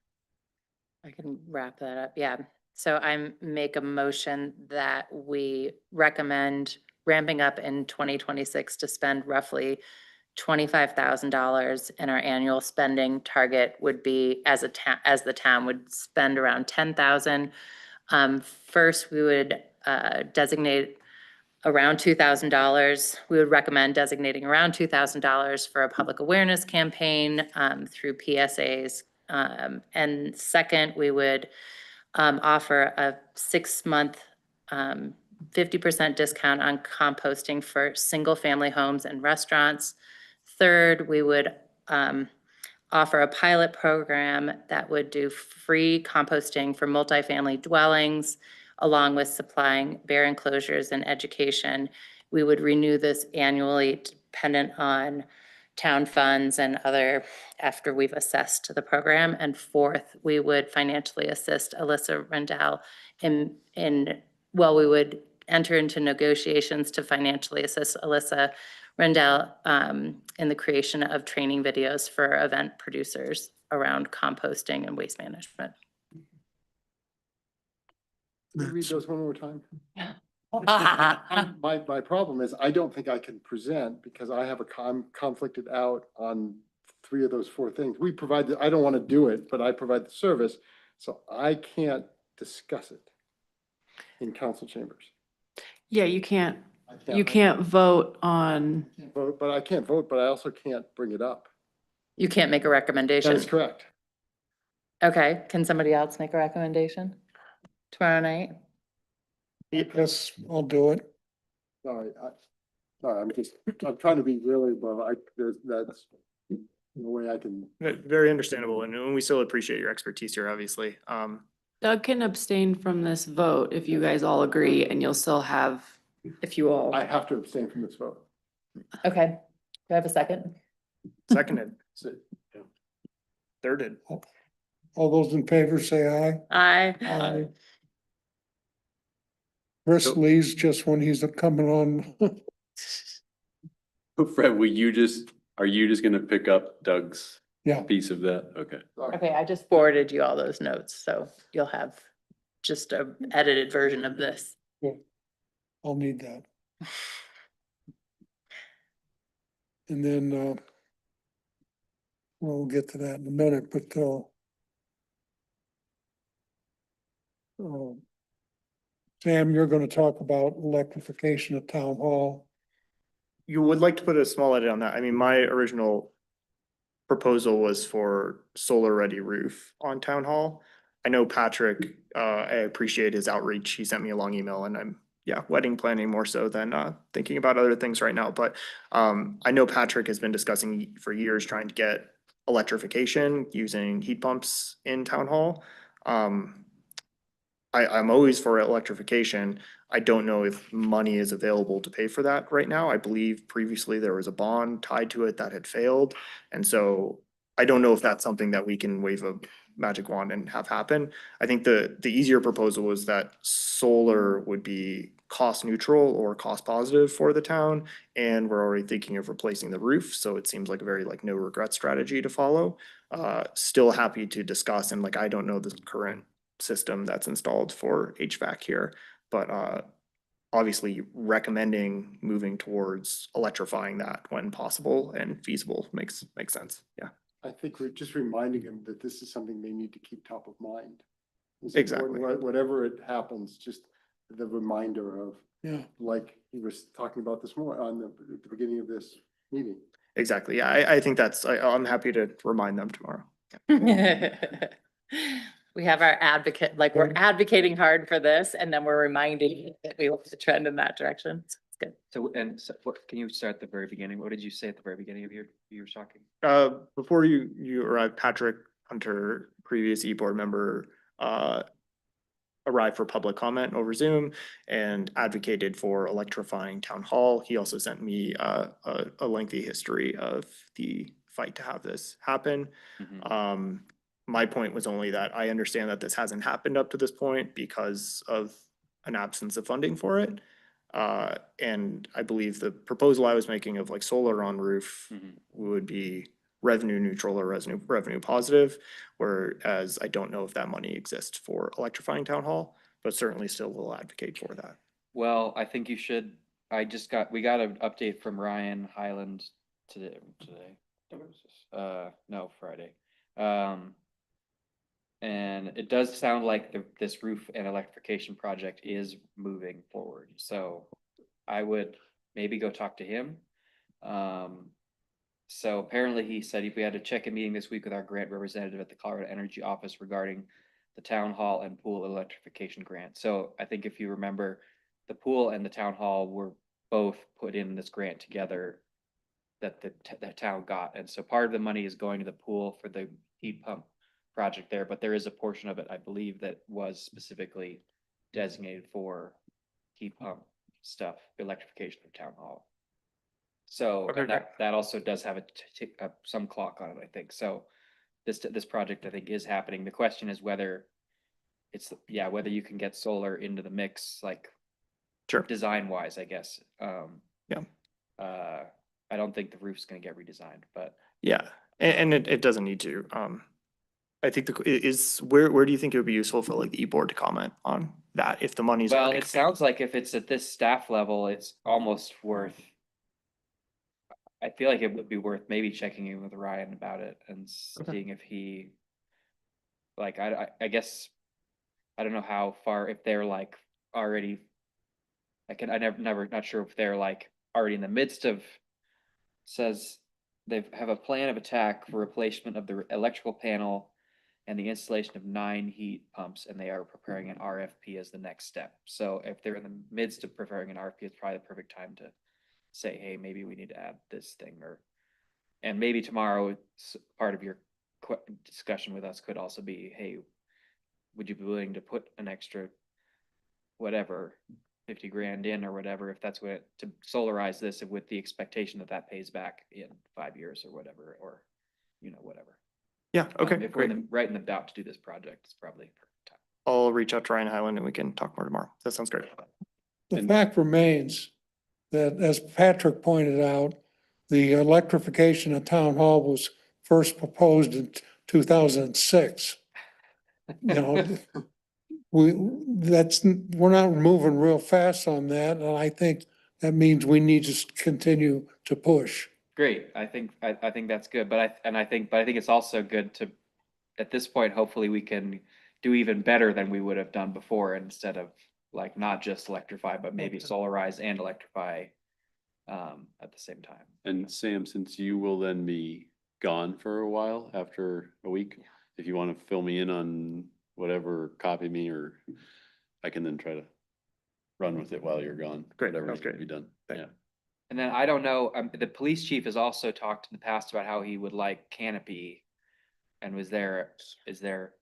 I can wrap that up. Yeah. So I make a motion that we recommend ramping up in 2026 to spend roughly $25,000, and our annual spending target would be as the town would spend around 10,000. First, we would designate around $2,000. We would recommend designating around $2,000 for a public awareness campaign through PSAs. And second, we would offer a 6-month 50% discount on composting for single-family homes and restaurants. Third, we would offer a pilot program that would do free composting for multifamily dwellings, along with supplying bare enclosures and education. We would renew this annually dependent on town funds and other, after we've assessed the program. And fourth, we would financially assist Alyssa Rendell we would enter into negotiations to financially assist Alyssa Rendell, in the creation of training videos for event producers around composting and waste management. Can you read those one more time? Okay, My problem is I don't think I can present because I have conflicted out on 3 of those 4 things. We provide, I don't want to do it, but I provide the service, so I can't discuss it in council chambers. Yeah, you can't I vote on, can't vote, but I can't vote, but I also can't bring it up. you can't make a That recommendation. is correct. Okay, can somebody else make a recommendation tomorrow night? Yes, I'll do it. Sorry, I'm trying to be really, but that's the way I can. Very understandable, and we still appreciate your expertise here, obviously. Doug can abstain from this vote if you guys all agree, and you'll still have, if you all. I have to abstain from this vote. Okay, do I have a second? Seconded, So, thirded. All those in favor say aye. Aye. Aye. Chris leaves just when he's coming on. Fred, are you just gonna pick up Doug's Yeah, piece of that? Okay. sorry. Okay, I just forwarded you all those notes, so you'll have just a edited version of this. I'll need that. And then, we'll get to that in a minute, but, Sam, you're gonna talk about electrification of town hall. You would like to put a small edit on that. I mean, my original proposal was for solar-ready roof on town hall. I know Patrick, I appreciate his outreach. He sent me a long email and I'm, wedding planning more so than thinking about other things right now. But I know Patrick has been discussing for years trying to get electrification using heat pumps in town hall. I'm always for electrification. I don't know if money is available to pay for that right now. I believe previously there was a bond tied to it that had failed. And so I don't know if that's something that we can wave a magic wand and have happen. I think the easier proposal was that solar would be cost neutral or cost positive for the town. And we're already thinking of replacing the roof. So it seems like a very no regret strategy to follow. Still happy to discuss, and I don't know the current system that's installed for HVAC here, but obviously recommending moving towards electrifying that when possible and feasible makes sense. Yeah. I think we're just reminding him that this is something they need to keep top of mind. It's Exactly. important, Whatever it happens, just the reminder of, Yeah, like he was talking about this morning at the beginning of this meeting. Exactly. Yeah, I think I'm happy to remind them tomorrow. We have our advocate, like we're advocating hard for this and then we're reminding you that we want to trend in that direction. It's good. So what, can you start at the very beginning? What did you say at the very beginning of you were talking? Before you arrived, Patrick Hunter, previous e-board member, arrived for public comment over Zoom and advocated for electrifying town hall. He also sent me a lengthy history of the fight to have this happen. Mhm. My point was only that I understand that this hasn't happened up to this point because of an absence of funding for it. And I believe the proposal I was making of solar on roof Mhm. would be revenue neutral or revenue positive, whereas I don't know if that money exists for electrifying town hall, but certainly still will advocate for that. Well, I think you should, we got an update from Ryan Highland today. No, Friday. And it does sound like this roof and electrification project is moving forward, so I would maybe go talk to him. So apparently he said if we had to check a meeting this week with our grant representative at the Colorado Energy Office regarding the town hall and pool electrification grant. So I think if you remember, the pool and the town hall were both put in this grant together that the town got. And so part of the money is going to the pool for the heat pump project there, but there is a portion of it, I believe, that was specifically designated for heat pump stuff, electrification of town hall. So Okay. and that also does have some clock on it, I think. So this project, I think, is happening. The question is whether whether you can get solar into the mix, Sure. design wise, I guess. Yeah. I don't think the roof's gonna get redesigned, but Yeah, and it doesn't need to. I think where do you think it would be useful for like the e-board to comment on that if the money's well, already? it sounds like if it's at this staff level, it's almost worth. I feel like it would be worth maybe checking in with Ryan about it and Okay. seeing if he. Like, I guess, I don't know how far, if they're like already. I never, not sure if they're like already in the midst of. Says they have a plan of attack for replacement of the electrical panel. And the installation of 9 heat pumps, and they are preparing an RFP as the next step. So if they're in the midst of preparing an RFP, it's probably the perfect time to say, hey, maybe we need to add this thing, or, and maybe tomorrow, part of your discussion with us could also be, hey, would you be willing to put an extra, whatever, 50 grand in or whatever, if that's what, to solarize this with the expectation that that pays back in 5 years or whatever, or, whatever. Yeah, okay, If we're great. right in the doubt to do this project, it's probably a perfect time. I'll reach out to Ryan Highland and we can talk more tomorrow. That sounds great. The fact remains that, as Patrick pointed out, the electrification of Town Hall was first proposed in 2006. You know, we're not moving real fast on that, and I think that means we need to continue to push. Great, I think that's good, but I think it's also good to, at this point, hopefully we can do even better than we would have done before, instead of like not just electrify, but maybe solarize and electrify at the same time. And Sam, since you will then be gone for a while after a week, if you want to fill me in on whatever, copy me, or I can then try to run with it while you're gone. Great, Whatever sounds needs to great. be done. Thank Yeah. And then I don't know, the police chief has also talked in the past about how he would like canopy. And is there,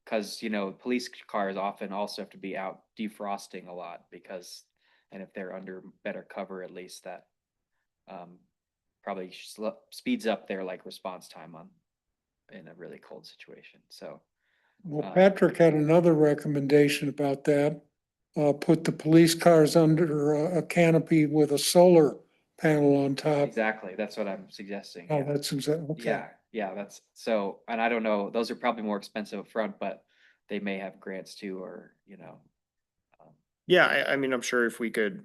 cause police cars often also have to be out defrosting a lot because, and if they're under better cover, at least that. Probably speeds up their like response time in a really cold situation, so. Well, Patrick had another recommendation about that. Put the police cars under a canopy with a solar panel on top. Exactly, that's what I'm suggesting. Oh, Yeah. that's exactly, okay. Yeah, that's, so, and I don't know, those are probably more expensive up front, but they may have grants too, or. Yeah, I mean, I'm sure if we could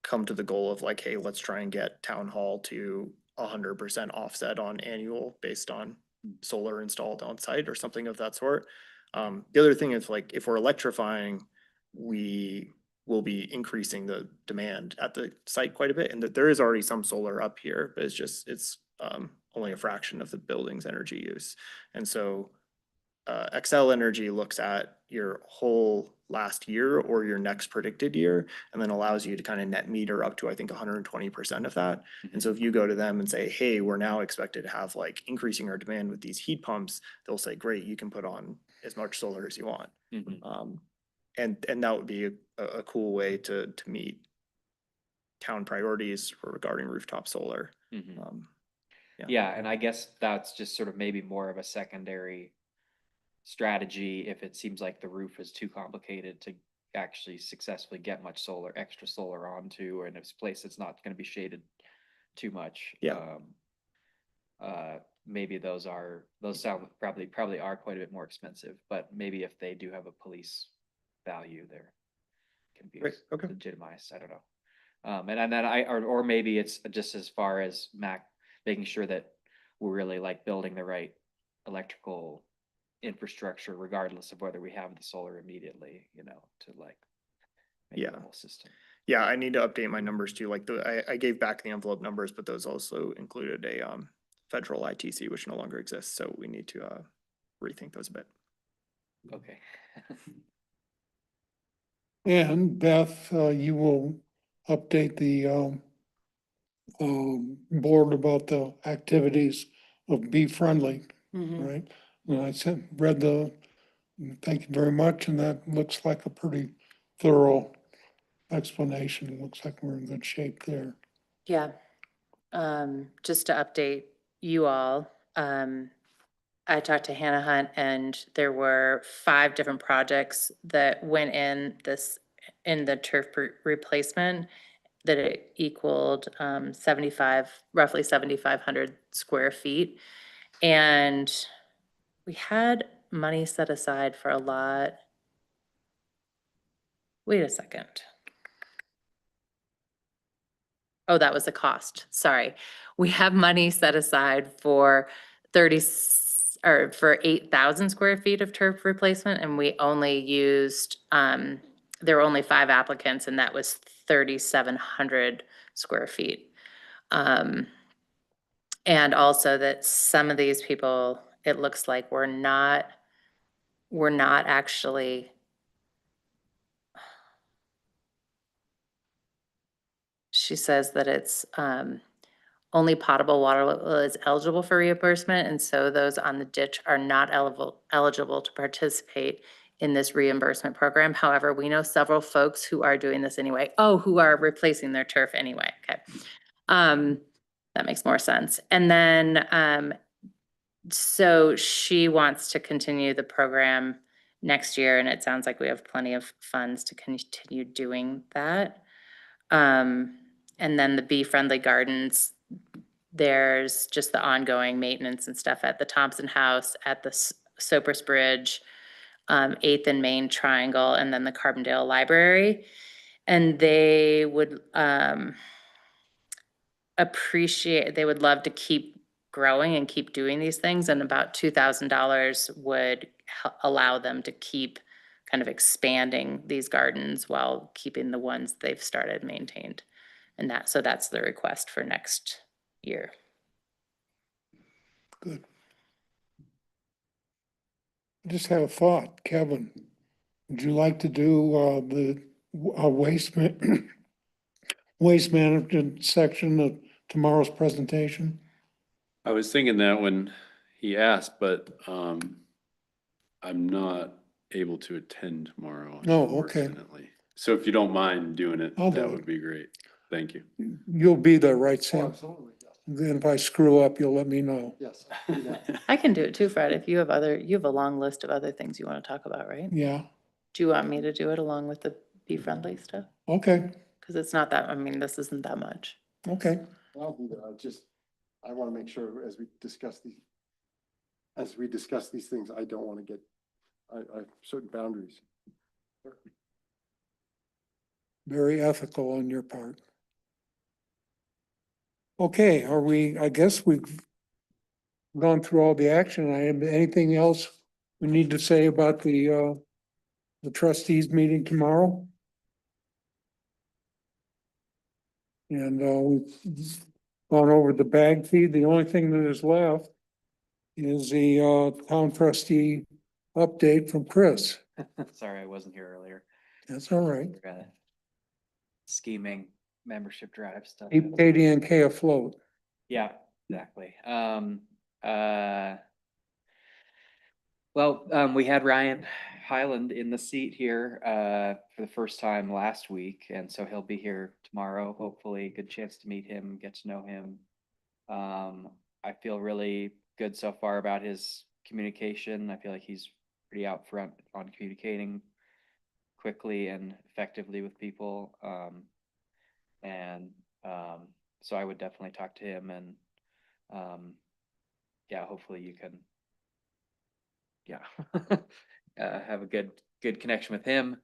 come to the goal of like, hey, let's try and get town hall to 100% offset on annual based on solar installed on site or something of that sort. The other thing is like, if we're electrifying, we will be increasing the demand at the site quite a bit, and that there is already some solar up here, but it's only a fraction of the building's energy use. And so Excel Energy looks at your whole last year or your next predicted year, and then allows you to kind of net meter up to, I think, 120% of that. And so if you go to them and say, hey, we're now expected to have like increasing our demand with these heat pumps, they'll say, great, you can put on as much solar as you want. And that would be a cool way to meet town priorities regarding rooftop solar. Yeah, and I guess that's just sort of maybe more of a secondary strategy if it seems like the roof is too complicated to actually successfully get much extra solar onto, or in a place that's not going to be shaded too much. Yeah. Maybe those sound probably are quite a bit more expensive, but maybe if they do have a police value, there can be Great, okay. legitimized. I don't know. And then or maybe it's just as far as making sure that we're really like building the right electrical infrastructure, regardless of whether we have the solar immediately, to like make the whole system. Yeah, I need to update my numbers too. Like I gave back the envelope numbers, but those also included a federal ITC, which no longer exists. So we need to rethink those a bit. Okay. And Beth, you will update the board about the activities of Be Friendly, right? And I thank you very much, and that looks like a pretty thorough explanation. It looks like we're in good shape there. Yeah. Just to update you all, I talked to Hannah Hunt, and there were 5 different projects that went in the turf replacement. that it equaled, 75, roughly 7,500 square feet. And we had money set aside for a lot. Wait a second. Oh, that was the cost. Sorry. We have money set aside for 30, or for 8,000 square feet of turf replacement, and we only used, there were only 5 applicants, and that was 3,700 square feet. And also that some of these people, it looks like we're not actually, she says that it's, only potable water is eligible for reimbursement, and so those on the ditch are not eligible to participate in this reimbursement program. However, we know several folks who are doing this anyway. Oh, who are replacing their turf anyway. Okay. That makes more sense. And then, so she wants to continue the program next year, and it sounds like we have plenty of funds to continue doing that. And then the bee-friendly gardens, there's just the ongoing maintenance and stuff at the Thompson House, at the Sopris Bridge, 8th and Main Triangle, and then the Carbondale Library. And they would they would love to keep growing and keep doing these things, and about $2,000 would allow them to keep kind of expanding these gardens while keeping the ones they've started maintained. And so that's the request for next year. Good. I just had a thought, Kevin. Would you like to do the waste management section of tomorrow's presentation? I was thinking that when he asked, but, I'm not able to attend tomorrow. Oh, okay. Unfortunately. So if you don't mind doing it, I'll do that it. would be great. Thank you. You'll be there, right, Oh, Sam? absolutely, yes. Then if I screw up, you'll let me know. Yes. do that. I can do it too, Fred, if you have you have a long list of other things you want to talk about, right? Yeah, Do you want me to do it along with the bee-friendly stuff? okay, Because it's not that, I mean, this isn't that much. okay. I'll do that. I want to make sure as we discuss these things, I don't want to get, I have certain boundaries. Very ethical on your part. Okay, I guess we've gone through all the action. Anything else we need to say about the trustees meeting tomorrow? And we've gone over the bag fee. The only thing that is left is the town trustee update from Chris. Sorry, I wasn't here earlier. That's all right. Scheming membership drive stuff. Keep KDNK afloat. Yeah, exactly. Well, we had Ryan Highland in the seat here for the first time last week, and so he'll be here tomorrow. Hopefully, good chance to meet him, get to know him. I feel really good so far about his communication. I feel like he's pretty out front on communicating quickly and effectively with people. So I would definitely talk to him, and yeah, hopefully you can have a good connection with him.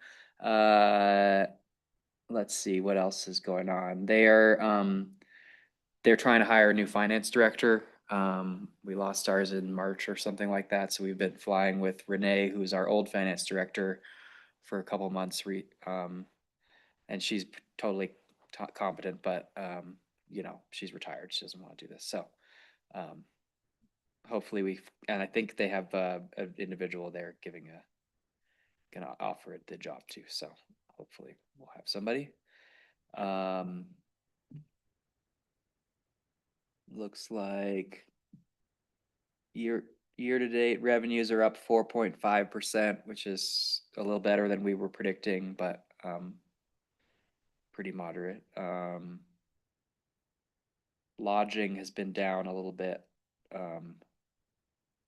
Let's see what else is going on. They're trying to hire a new finance director. We lost ours in March or something like that, so we've been flying with Renee, who's our old finance director, for a couple months. And she's totally competent, but she's retired. She doesn't want to do this. So hopefully and I think they have an individual there gonna offer it the job too. So hopefully we'll have somebody. Looks like year to date revenues are up 4.5%, which is a little better than we were predicting, but pretty moderate. Lodging has been down a little bit.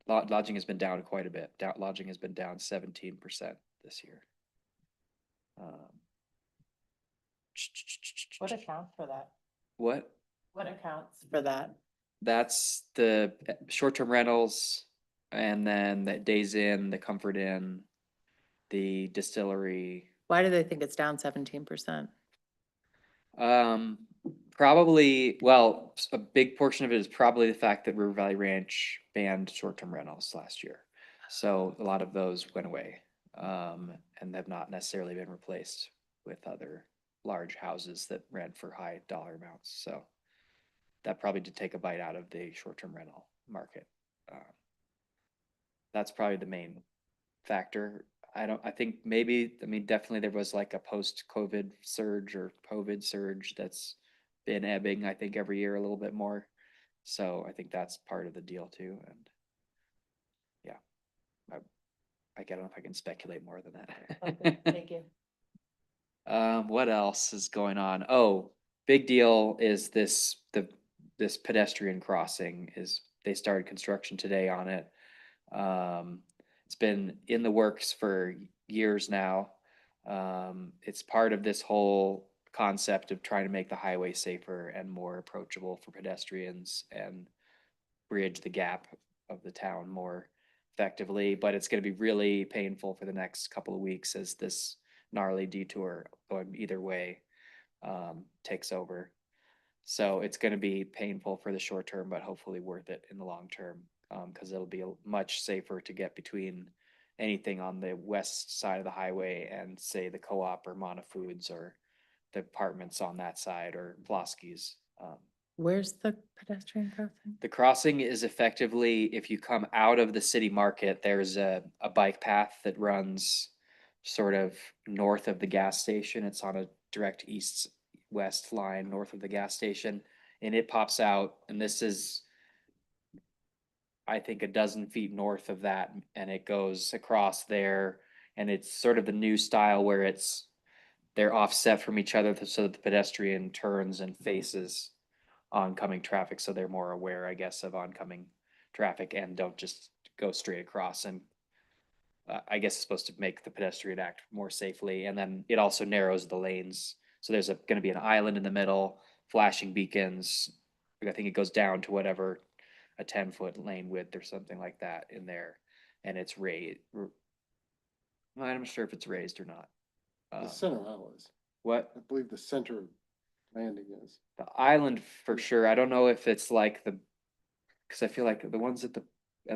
Lodging has been down quite a bit. Lodging has been down 17% this year. What accounts for that? What? What accounts for that? That's the short-term rentals and then the Days Inn, the Comfort Inn, the distillery. Why do they think it's down 17%? Probably, well, a big portion of it is probably the fact that River Valley Ranch banned short-term rentals last year. So a lot of those went away, and have not necessarily been replaced with other large houses that rent for high dollar amounts. So that probably did take a bite out of the short-term rental market. That's probably the main factor. I think maybe, I mean, definitely there was like a post-COVID surge or COVID surge that's been ebbing, I think, every year a little bit more. So I think that's part of the deal too. And yeah, I don't know if I can speculate more than Okay, that. thank you. What else is going on? Oh, big deal is this pedestrian crossing is, they started construction today on it. It's been in the works for years now. It's part of this whole concept of trying to make the highway safer and more approachable for pedestrians and bridge the gap of the town more effectively, but it's gonna be really painful for the next couple of weeks as this gnarly detour going either way takes over. So it's gonna be painful for the short term, but hopefully worth it in the long term, because it'll be much safer to get between anything on the west side of the highway and say the co-op or Mana Foods or the apartments on that side or Ploskey's. Where's the pedestrian crossing? The crossing is effectively, if you come out of the city market, there's a bike path that runs sort of north of the gas station. It's on a direct east-west line north of the gas station, and it pops out, and this is, I think, a dozen feet north of that, and it goes across there, and it's sort of the new style where they're offset from each other so that the pedestrian turns and faces oncoming traffic, so they're more aware, I guess, of oncoming traffic and don't just go straight across. And I guess it's supposed to make the pedestrian act more safely, and then it also narrows the lanes. So there's going to be an island in the middle, flashing beacons. I think it goes down to whatever, a 10-foot lane width or something like that in there, and it's raised. I'm not sure if it's raised or not. The center aisle is, What? I believe the center landing is. The island for sure. I don't know if it's like because I feel like the ones at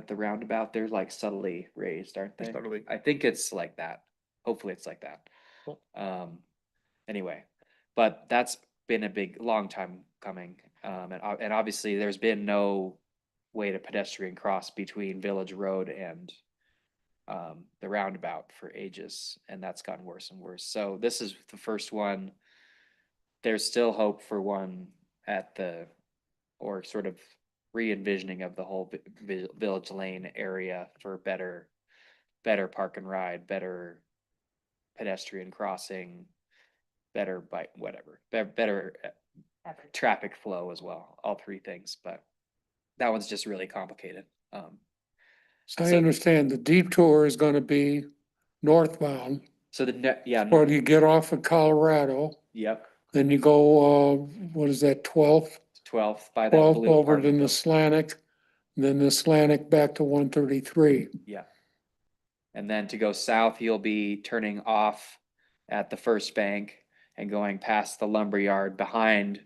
the roundabout, they're like subtly raised, aren't they? Subtly. I think it's like that. Hopefully it's like that. Cool. Anyway, but that's been a long time coming. And obviously there's been no way to pedestrian cross between Village Road and the roundabout for ages, and that's gotten worse and worse. So this is the first one. There's still hope for one or sort of re-envisioning of the whole Village Lane area for better park and ride, better pedestrian crossing, better bike, whatever, better traffic flow as well, all three things, but that one's just really complicated. So I So- understand the detour is gonna be northbound, So yeah, or you get off of Colorado, yep, then you go, what is that, 12th? 12th by that 12th blue over to apartment building. Nislanic, then Nislanic back to 133. Yeah. And then to go south, you'll be turning off at the First Bank and going past the lumberyard behind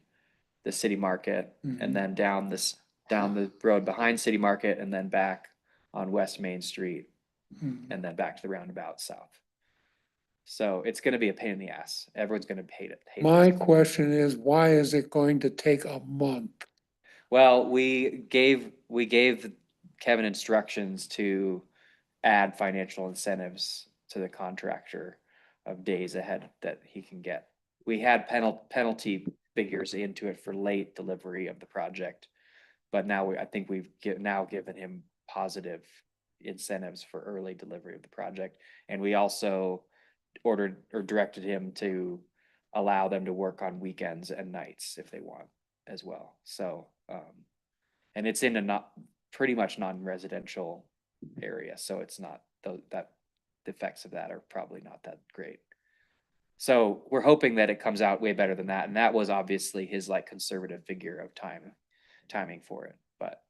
the city market, Mhm. and then down the road behind City Market, and then back on West Main Street, Mhm. and then back to the roundabout south. So it's gonna be a pain in the ass. Everyone's gonna hate it. My question is, why is it going to take a month? Well, we gave Kevin instructions to add financial incentives to the contractor of days ahead that he can get. We had penalty figures into it for late delivery of the project, but now I think we've now given him positive incentives for early delivery of the project. And we also ordered or directed him to allow them to work on weekends and nights if they want as well. So, and it's in a pretty much non-residential area, so it's not that the effects of that are probably not that great. So we're hoping that it comes out way better than that, and that was obviously his like conservative figure of timing for it, but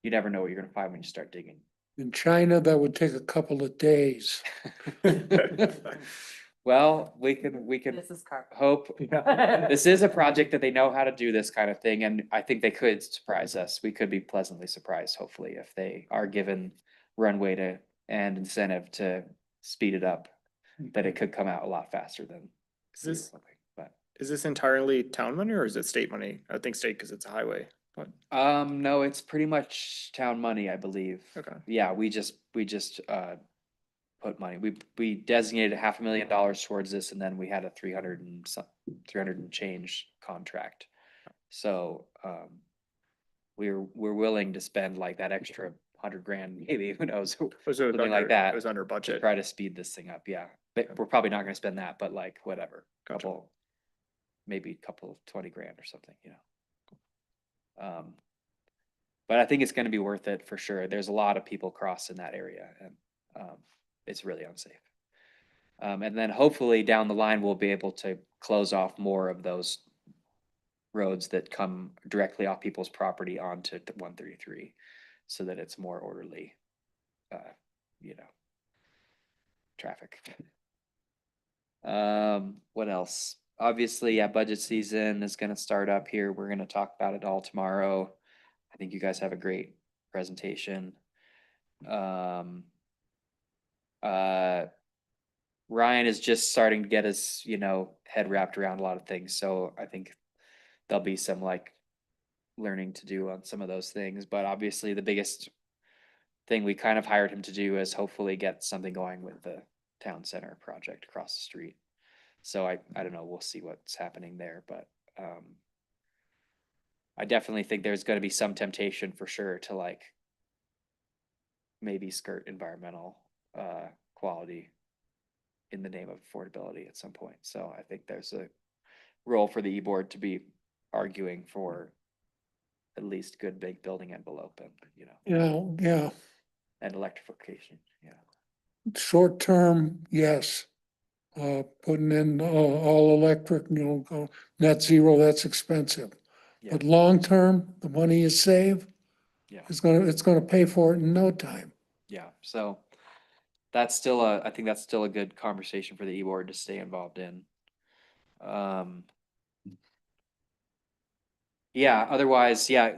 you never know what you're gonna find when you start digging. In China, that would take a couple of days. Well, we can This is Carl. hope. This is a project that they know how to do this kind of thing, and I think they could surprise us. We could be pleasantly surprised, hopefully, if they are given runway to and incentive to speed it up, that it could come out a lot faster than. Is this- we were hoping, But, Is this entirely town money or is it state money? I think state because it's a highway, but, no, it's pretty much town money, I believe. okay. Yeah, we just, put money, we designated $500,000 towards this, and then we had a 300 and change contract. So, we're willing to spend like that extra 100 grand, maybe, who knows, something like that. It was under to budget. try to speed this thing up, yeah, but we're probably not gonna spend that, but like, whatever, Gotcha. maybe a couple of 20 grand or something, you know. But I think it's gonna be worth it for sure. There's a lot of people crossing that area, and, it's really unsafe. And then hopefully down the line, we'll be able to close off more of those roads that come directly off people's property onto 133, so that it's more orderly, you know, traffic. What else? Obviously, yeah, budget season is gonna start up here. We're gonna talk about it all tomorrow. I think you guys have a great presentation. Ryan is just starting to get his, head wrapped around a lot of things, so I think there'll be some like learning to do on some of those things, but obviously the biggest thing we kind of hired him to do is hopefully get something going with the town center project across the street. So I don't know, we'll see what's happening there, but I definitely think there's gonna be some temptation for sure to like maybe skirt environmental quality in the name of affordability at some point. So I think there's a role for the e-board to be arguing for at least good big building envelope and, Yeah, and electrification, yeah. short term, yes. Putting in all electric, net zero, that's expensive. Yeah. But long term, the money you save Yeah. it's gonna pay for it in no time. Yeah, so I think that's still a good conversation for the e-board to stay involved in. Yeah, otherwise, yeah,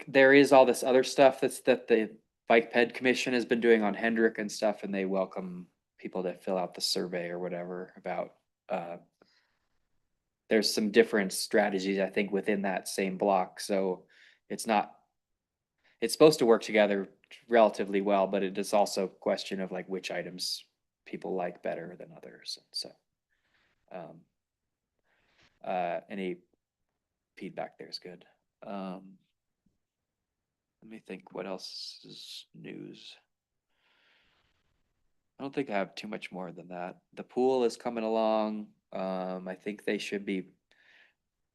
there is all this other stuff that the Bike Ped Commission has been doing on Hendrick and stuff, and they welcome people to fill out the survey or whatever about, there's some different strategies, I think, within that same block, so it's supposed to work together relatively well, but it is also a question of like which items people like better than others, and so. Any feedback there is good. Let me think, what else is news? I don't think I have too much more than that. The pool is coming along. I think they should be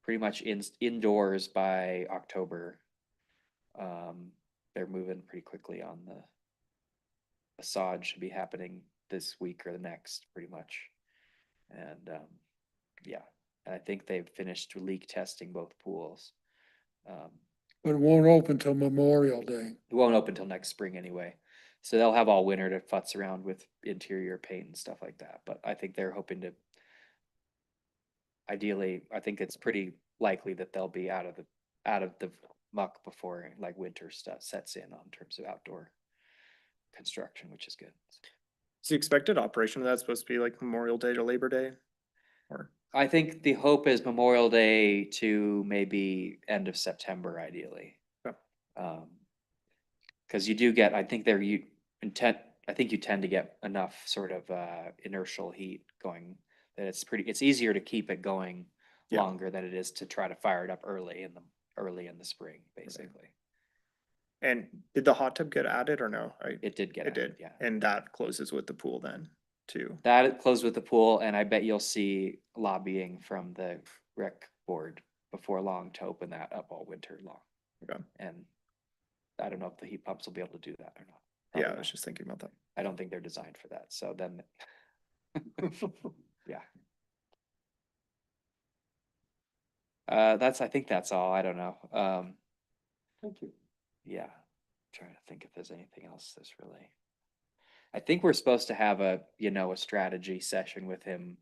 pretty much indoors by October. They're moving pretty quickly on the facade should be happening this week or the next, pretty much. And yeah, and I think they've finished leak testing both pools. But it won't open till Memorial Day. It won't open till next spring anyway. So they'll have all winter to futz around with interior paint and stuff like that. But I think they're hoping to, ideally, I think it's pretty likely that they'll be out of the muck before like winter stuff sets in on terms of outdoor construction, which is good. Is the expected operation of that supposed to be like Memorial Day to Labor Day? Or, I think the hope is Memorial Day to maybe end of September, ideally. Okay. Cause you do get, I think you tend to get enough sort of inertial heat going that it's easier to keep it going Yeah. longer than it is to try to fire it up early in the spring, basically. and did the hot tub get added or no? It did get It did, added, yeah. and that closes with the pool then, too. That closed with the pool, and I bet you'll see lobbying from the rec board before long to open that up all winter long. Okay. And I don't know if the heat pumps will be able to do that or not. Yeah, Probably I was not. just thinking about that. I don't think they're designed for that, so then. Yeah, I think that's all. I don't know. Thank you. Yeah, trying to think if there's anything else that's really. I think we're supposed to have a strategy session with him,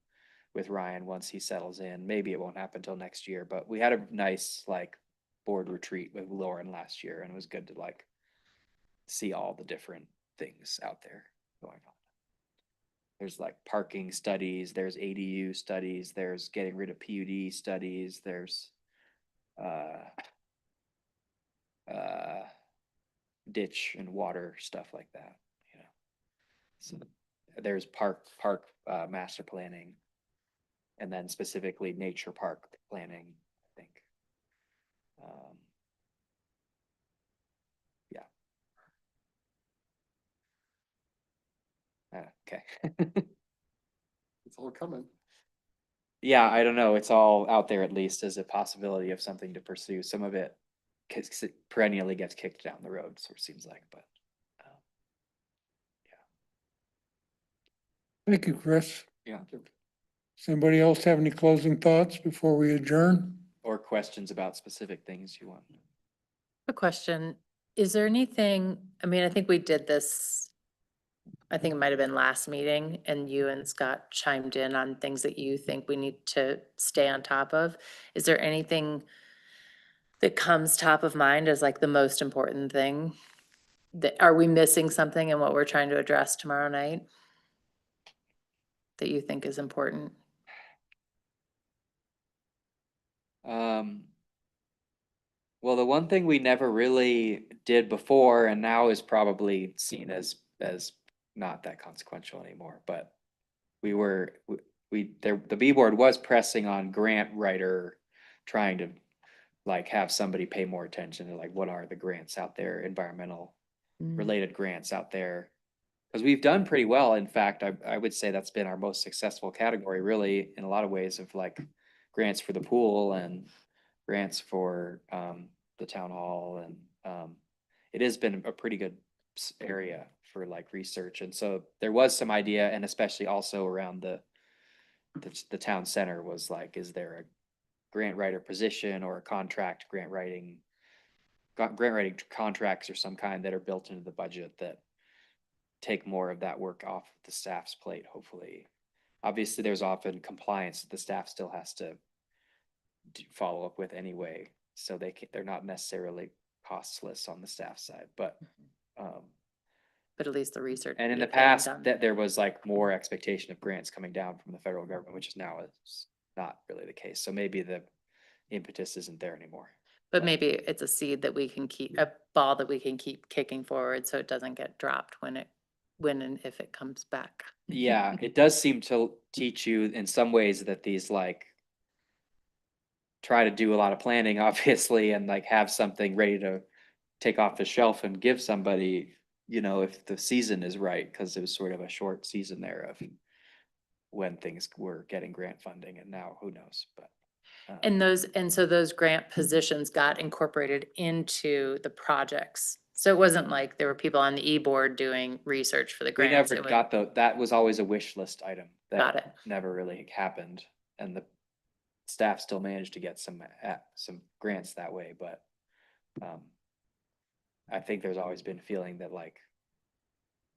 with Ryan, once he settles in. Maybe it won't happen till next year, but we had a nice like board retreat with Lauren last year, and it was good to like see all the different things out there going on. There's like parking studies, there's ADU studies, there's getting rid of PUD studies, there's ditch and water stuff like that, you know. So there's park master planning, and then specifically nature park planning, I think. Yeah. Okay. It's all coming. Yeah, I don't know. It's all out there at least as a possibility of something to pursue. Some of it perennially gets kicked down the road, so it seems like, but Thank you, Chris. yeah. Does anybody else have any closing thoughts before we adjourn? Or questions about specific things you want. A question, is there anything, I mean, I think we did this, I think it might have been last meeting, and you and Scott chimed in on things that you think we need to stay on top of. Is there anything that comes top of mind as like the most important thing? That, are we missing something in what we're trying to address tomorrow night that you think is important? Well, the one thing we never really did before and now is probably seen as not that consequential anymore, but the B board was pressing on grant writer, trying to like have somebody pay more attention to like what are the grants out there, environmental related grants out there. Because we've done pretty well. In fact, I would say that's been our most successful category, really, in a lot of ways, of like grants for the pool and grants for the town hall, and it has been a pretty good area for like research. And so there was some idea, and especially also around the town center was like, is there a grant writer position or a contract grant writing contracts or some kind that are built into the budget that take more of that work off the staff's plate, hopefully. Obviously, there's often compliance that the staff still has to follow up with anyway, so they're not necessarily costless on the staff side, but But at least the research. and in the is getting past done. that there was like more expectation of grants coming down from the federal government, which is now is not really the case. So maybe the impetus isn't there anymore. But maybe it's a seed that we can keep, a ball that we can keep kicking forward so it doesn't get dropped when and if it comes back. Yeah, it does seem to teach you in some ways that these like try to do a lot of planning, obviously, and like have something ready to take off the shelf and give somebody, if the season is right, because it was sort of a short season there of when things were getting grant funding, and now who knows, but. And so those grant positions got incorporated into the projects. So it wasn't like there were people on the e-board doing research for the We grants. never It was- got that was always a wish list item. Got That it. never really happened, and the staff still managed to get some grants that way, but I think there's always been a feeling that like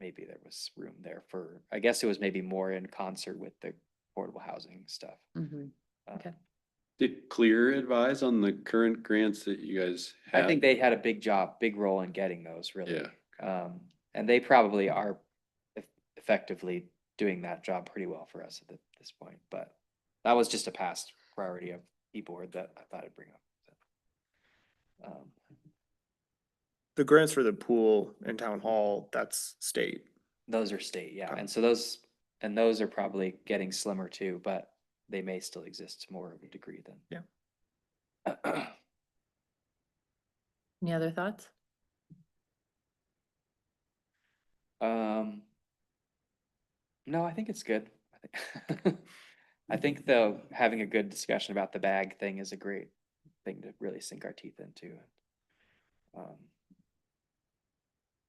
maybe there was room there for, I guess it was maybe more in concert with the affordable housing stuff. Mhm. Uh, Okay. Did Clear advise on the current grants that you guys have? I think they had a big role in getting those, really. Yeah. And they probably are effectively doing that job pretty well for us at this point, but that was just a past priority of e-board that I thought I'd bring up. The grants for the pool and town hall, that's state. Those are state, yeah, Okay. and so those are probably getting slimmer too, but they may still exist to more of a degree than. Yeah. Any other thoughts? No, I think it's good. I think though, having a good discussion about the bag thing is a great thing to really sink our teeth into.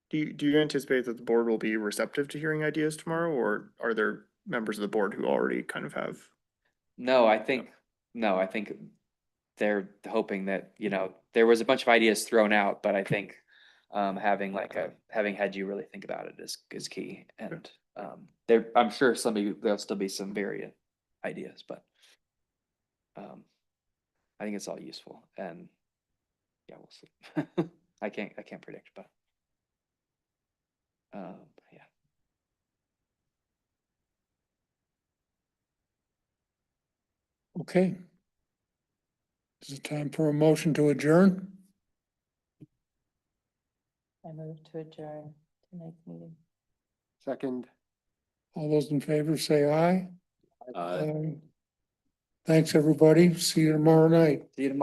Do you anticipate that the board will be receptive to hearing ideas tomorrow, or are there members of the board who already kind of have? No, I think they're hoping that, you know, there was a bunch of ideas thrown out, but I think having having had you really think about it is key. And I'm sure there'll still be some variant ideas, but I think it's all useful, and yeah, we'll see. I can't predict, but yeah. Okay. Is it time for a motion to adjourn? I move to adjourn tonight's meeting. Second. All those in favor say aye. Uh, Thanks, everybody. See you tomorrow night. See you tomorrow.